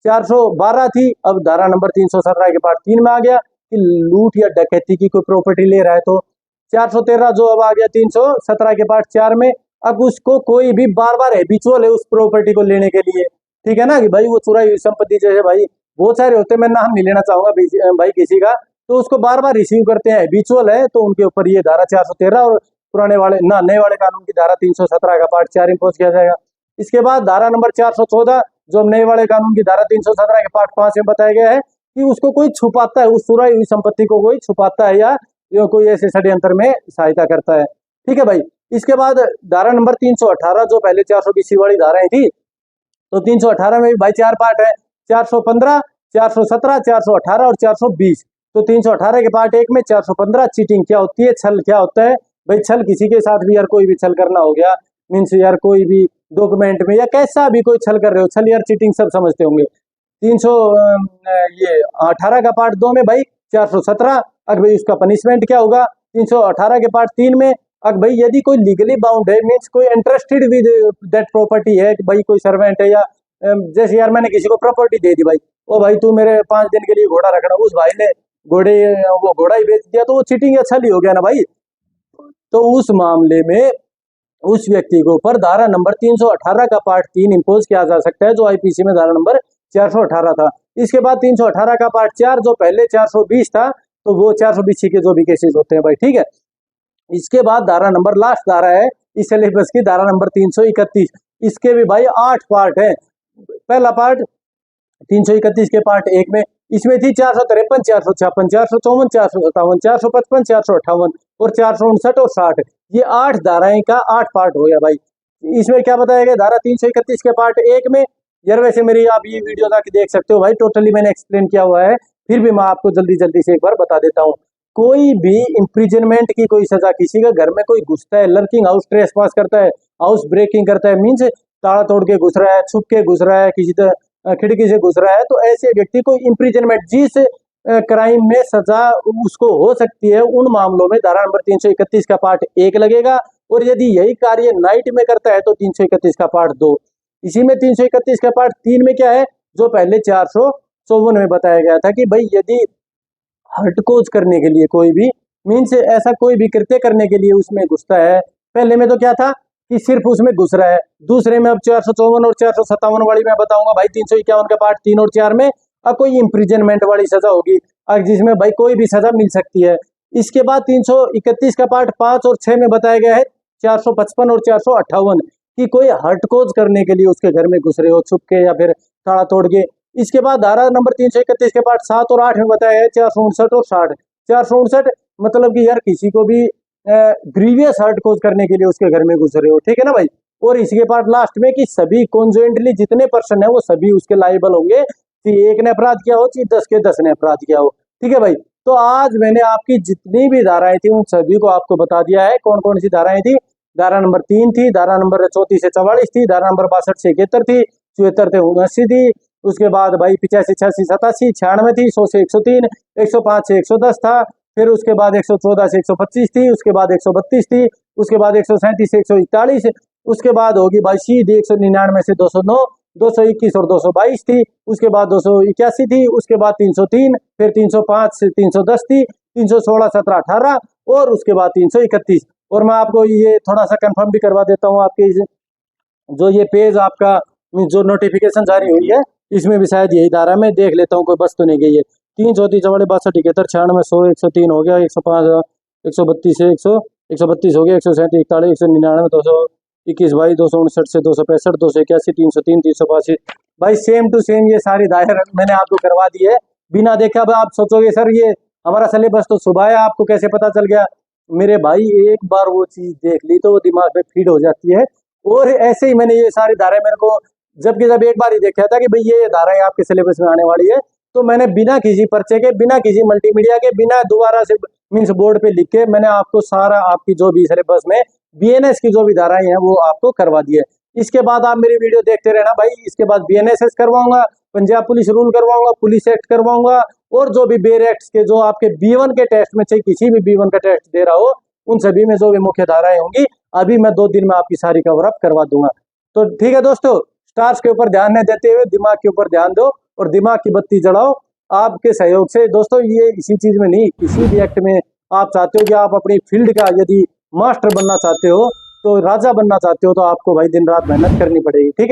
412 थी, अब धारा नंबर 317 के पार्ट 3 में आ गया कि लूट या डकैती की कोई प्रॉपर्टी ले रहा है तो 413 जो अब आ गया 317 के पार्ट 4 में, अब उसको कोई भी बार बार हैबिचुअल है उस प्रॉपर्टी को लेने के लिए, ठीक है ना, कि भाई वो चुराई हुई संपत्ति जैसे भाई बहुत सारे होते हैं, मैं नाम नहीं लेना चाहूंगा भाई किसी का, तो उसको बार बार रिसीव करते हैं, हैबिचुअल है, तो उनके ऊपर ये धारा 413 और पुराने वाले ना नए वाले कानून की धारा 317 का पार्ट 4 इम्पोज किया जाएगा। इसके बाद धारा नंबर 414 जो नए वाले कानून की धारा 317 के पार्ट 5 में बताया गया है कि उसको कोई छुपाता है, उस चुराई हुई संपत्ति को कोई छुपाता है या कोई ऐसे षड्यंत्र में सहायता करता है, ठीक है भाई। इसके बाद धारा नंबर 318 जो पहले 420 वाली धाराएं थी, तो 318 में भी भाई 4 पार्ट है, 415, 417, 418 और 420। तो 318 के पार्ट 1 में 415 चीटिंग क्या होती है, छल क्या होता है भाई, छल किसी के साथ भी यार कोई भी छल करना हो गया, मीन्स यार कोई भी डॉक्यूमेंट में या कैसा भी कोई छल कर रहे हो, छल यार चीटिंग सब समझते होंगे। 318 का पार्ट 2 में भाई 417, अब भाई उसका पनिशमेंट क्या होगा। 318 के पार्ट 3 में अब भाई यदि कोई लीगली बाउंड है, मीन्स कोई इंटरेस्टेड विद दैट प्रॉपर्टी है कि भाई कोई सर्वेंट है या जैसे यार मैंने किसी को प्रॉपर्टी दे दी भाई, ओ भाई तू मेरे 5 दिन के लिए घोड़ा रखना, उस भाई ने वो घोड़ा ही बेच दिया तो वो चीटिंग या छल ही हो गया ना भाई। तो उस मामले में उस व्यक्ति के ऊपर धारा नंबर 318 का पार्ट 3 इम्पोज किया जा सकता है, जो आईपीसी में धारा नंबर 418 था। इसके बाद 318 का पार्ट 4 जो पहले 420 था, तो वो 420 के जो भी केसेस होते हैं भाई, ठीक है। इसके बाद धारा नंबर लास्ट धारा है इस सिलेबस की, धारा नंबर 331, इसके भी भाई 8 पार्ट है। पहला पार्ट 331 के पार्ट 1 में इसमें थी 453, 456, 454, 457, 455, 458 और 459 और 60, ये 8 धाराएं का 8 पार्ट हो गया भाई। इसमें क्या बताया गया धारा 331 के पार्ट 1 में, यार वैसे मेरी आप ये वीडियो जाके देख सकते हो भाई, टोटली मैंने एक्सप्लेन किया हुआ है, फिर भी मैं आपको जल्दी जल्दी से एक बार बता देता हूँ। कोई भी इम्प्रिजनमेंट की कोई सजा, किसी का घर में कोई घुसता है, लर्किंग हाउस ट्रेसपास करता है, हाउस ब्रेकिंग करता है, मीन्स ताला तोड़ के घुस रहा है, छुप के घुस रहा है, किसी खिड़की से घुस रहा है, तो ऐसे व्यक्ति को इम्प्रिजनमेंट जिस क्राइम में सजा उसको हो सकती है, उन मामलों में धारा नंबर 331 का पार्ट 1 लगेगा, और यदि यही कार्य नाइट में करता है तो 331 का पार्ट 2। इसी में 331 का पार्ट 3 में क्या है, जो पहले 454 में बताया गया था कि भाई यदि हटकोज करने के लिए कोई भी मीन्स ऐसा कोई भी कृत्य करने के लिए उसमें घुसता है, पहले में तो क्या था कि सिर्फ उसमें घुस रहा है, दूसरे में अब 454 और 457 वाली मैं बताऊंगा भाई, 351 का पार्ट 3 और 4 में अब कोई इम्प्रिजनमेंट वाली सजा होगी, जिसमें भाई कोई भी सजा मिल सकती है। इसके बाद 331 का पार्ट 5 और 6 में बताया गया है 455 और 458 कि कोई हटकोज करने के लिए उसके घर में घुस रहे हो छुप के या फिर ताला तोड़ के। इसके बाद धारा नंबर 331 के पार्ट 7 और 8 में बताया है 459 और 60। 459 मतलब कि यार किसी को भी ग्रीवियस हटकोज करने के लिए उसके घर में घुस रहे हो, ठीक है ना भाई। और इसके पार्ट लास्ट में कि सभी कॉन्जुएंटली जितने पर्सन है वो सभी उसके लायबल होंगे कि एक ने अपराध किया हो चाहे 10 के 10 ने अपराध किया हो, ठीक है भाई। तो आज मैंने आपकी जितनी भी धाराएं थी उन सभी को आपको बता दिया है कौन कौन सी धाराएं थी। धारा नंबर 3 थी, धारा नंबर 34 से 44 थी, धारा नंबर 62 से 71 थी, 74 से 79 थी, उसके बाद भाई 85 86 87 96 थी, 100 से 103, 105 से 110 था, फिर उसके बाद 114 से 125 थी, उसके बाद 132 थी, उसके बाद 137 से 141, उसके बाद होगी भाई सीधी 199 से 209, 221 और 222 थी, उसके बाद 281 थी, उसके बाद 303, फिर 305 से 310 थी, 316 17 18 और उसके बाद 331। और मैं आपको ये थोड़ा सा कंफर्म भी करवा देता हूँ, आपके जो ये पेज आपका जो नोटिफिकेशन जारी हुई है इसमें भी शायद यही धारा में देख लेता हूँ कोई बस तो नहीं गई है। 3 34 44 62 71 96 100 103 हो गया, 105 132 से 132 हो गया, 137 41 199 221 भाई, 259 से 265 281 303 385 भाई, सेम टू सेम ये सारी दायर मैंने आपको करवा दी है बिना देखे। अब आप सोचोगे सर ये हमारा सिलेबस तो सुबह है, आपको कैसे पता चल गया? मेरे भाई एक बार वो चीज देख ली तो वो दिमाग में फीड हो जाती है। और ऐसे ही मैंने ये सारी धाराएं मेरे को जब एक बार ही देखा था कि भाई ये धाराएं आपके सिलेबस में आने वाली है, तो मैंने बिना किसी पर्चे के, बिना किसी मल्टीमीडिया के, बिना दोबारा से मीन्स बोर्ड पे लिख के मैंने आपको सारा आपकी जो भी सिलेबस में बीएनएस की जो भी धाराएं हैं वो आपको करवा दी है। इसके बाद आप मेरी वीडियो देखते रहना भाई, इसके बाद बीएनएसएस करवाऊंगा, पंजाब पुलिस रूल करवाऊंगा, पुलिस एक्ट करवाऊंगा, और जो भी बेर एक्ट के जो आपके B1 के टेस्ट में, चाहे किसी भी B1 का टेस्ट दे रहा हो, उन सभी में जो भी मुख्य धाराएं होंगी अभी मैं 2 दिन में आपकी सारी कवर अप करवा दूंगा। तो ठीक है दोस्तों, स्टार्स के ऊपर ध्यान नहीं देते हुए दिमाग के ऊपर ध्यान दो और दिमाग की बत्ती जलाओ आपके सहयोग से। दोस्तों ये इसी चीज में नहीं, किसी भी एक्ट में आप चाहते हो कि आप अपनी फील्ड का यदि मास्टर बनना चाहते हो, तो राजा बनना चाहते हो, तो आपको भाई दिन रात मेहनत करनी पड़ेगी। ठीक है।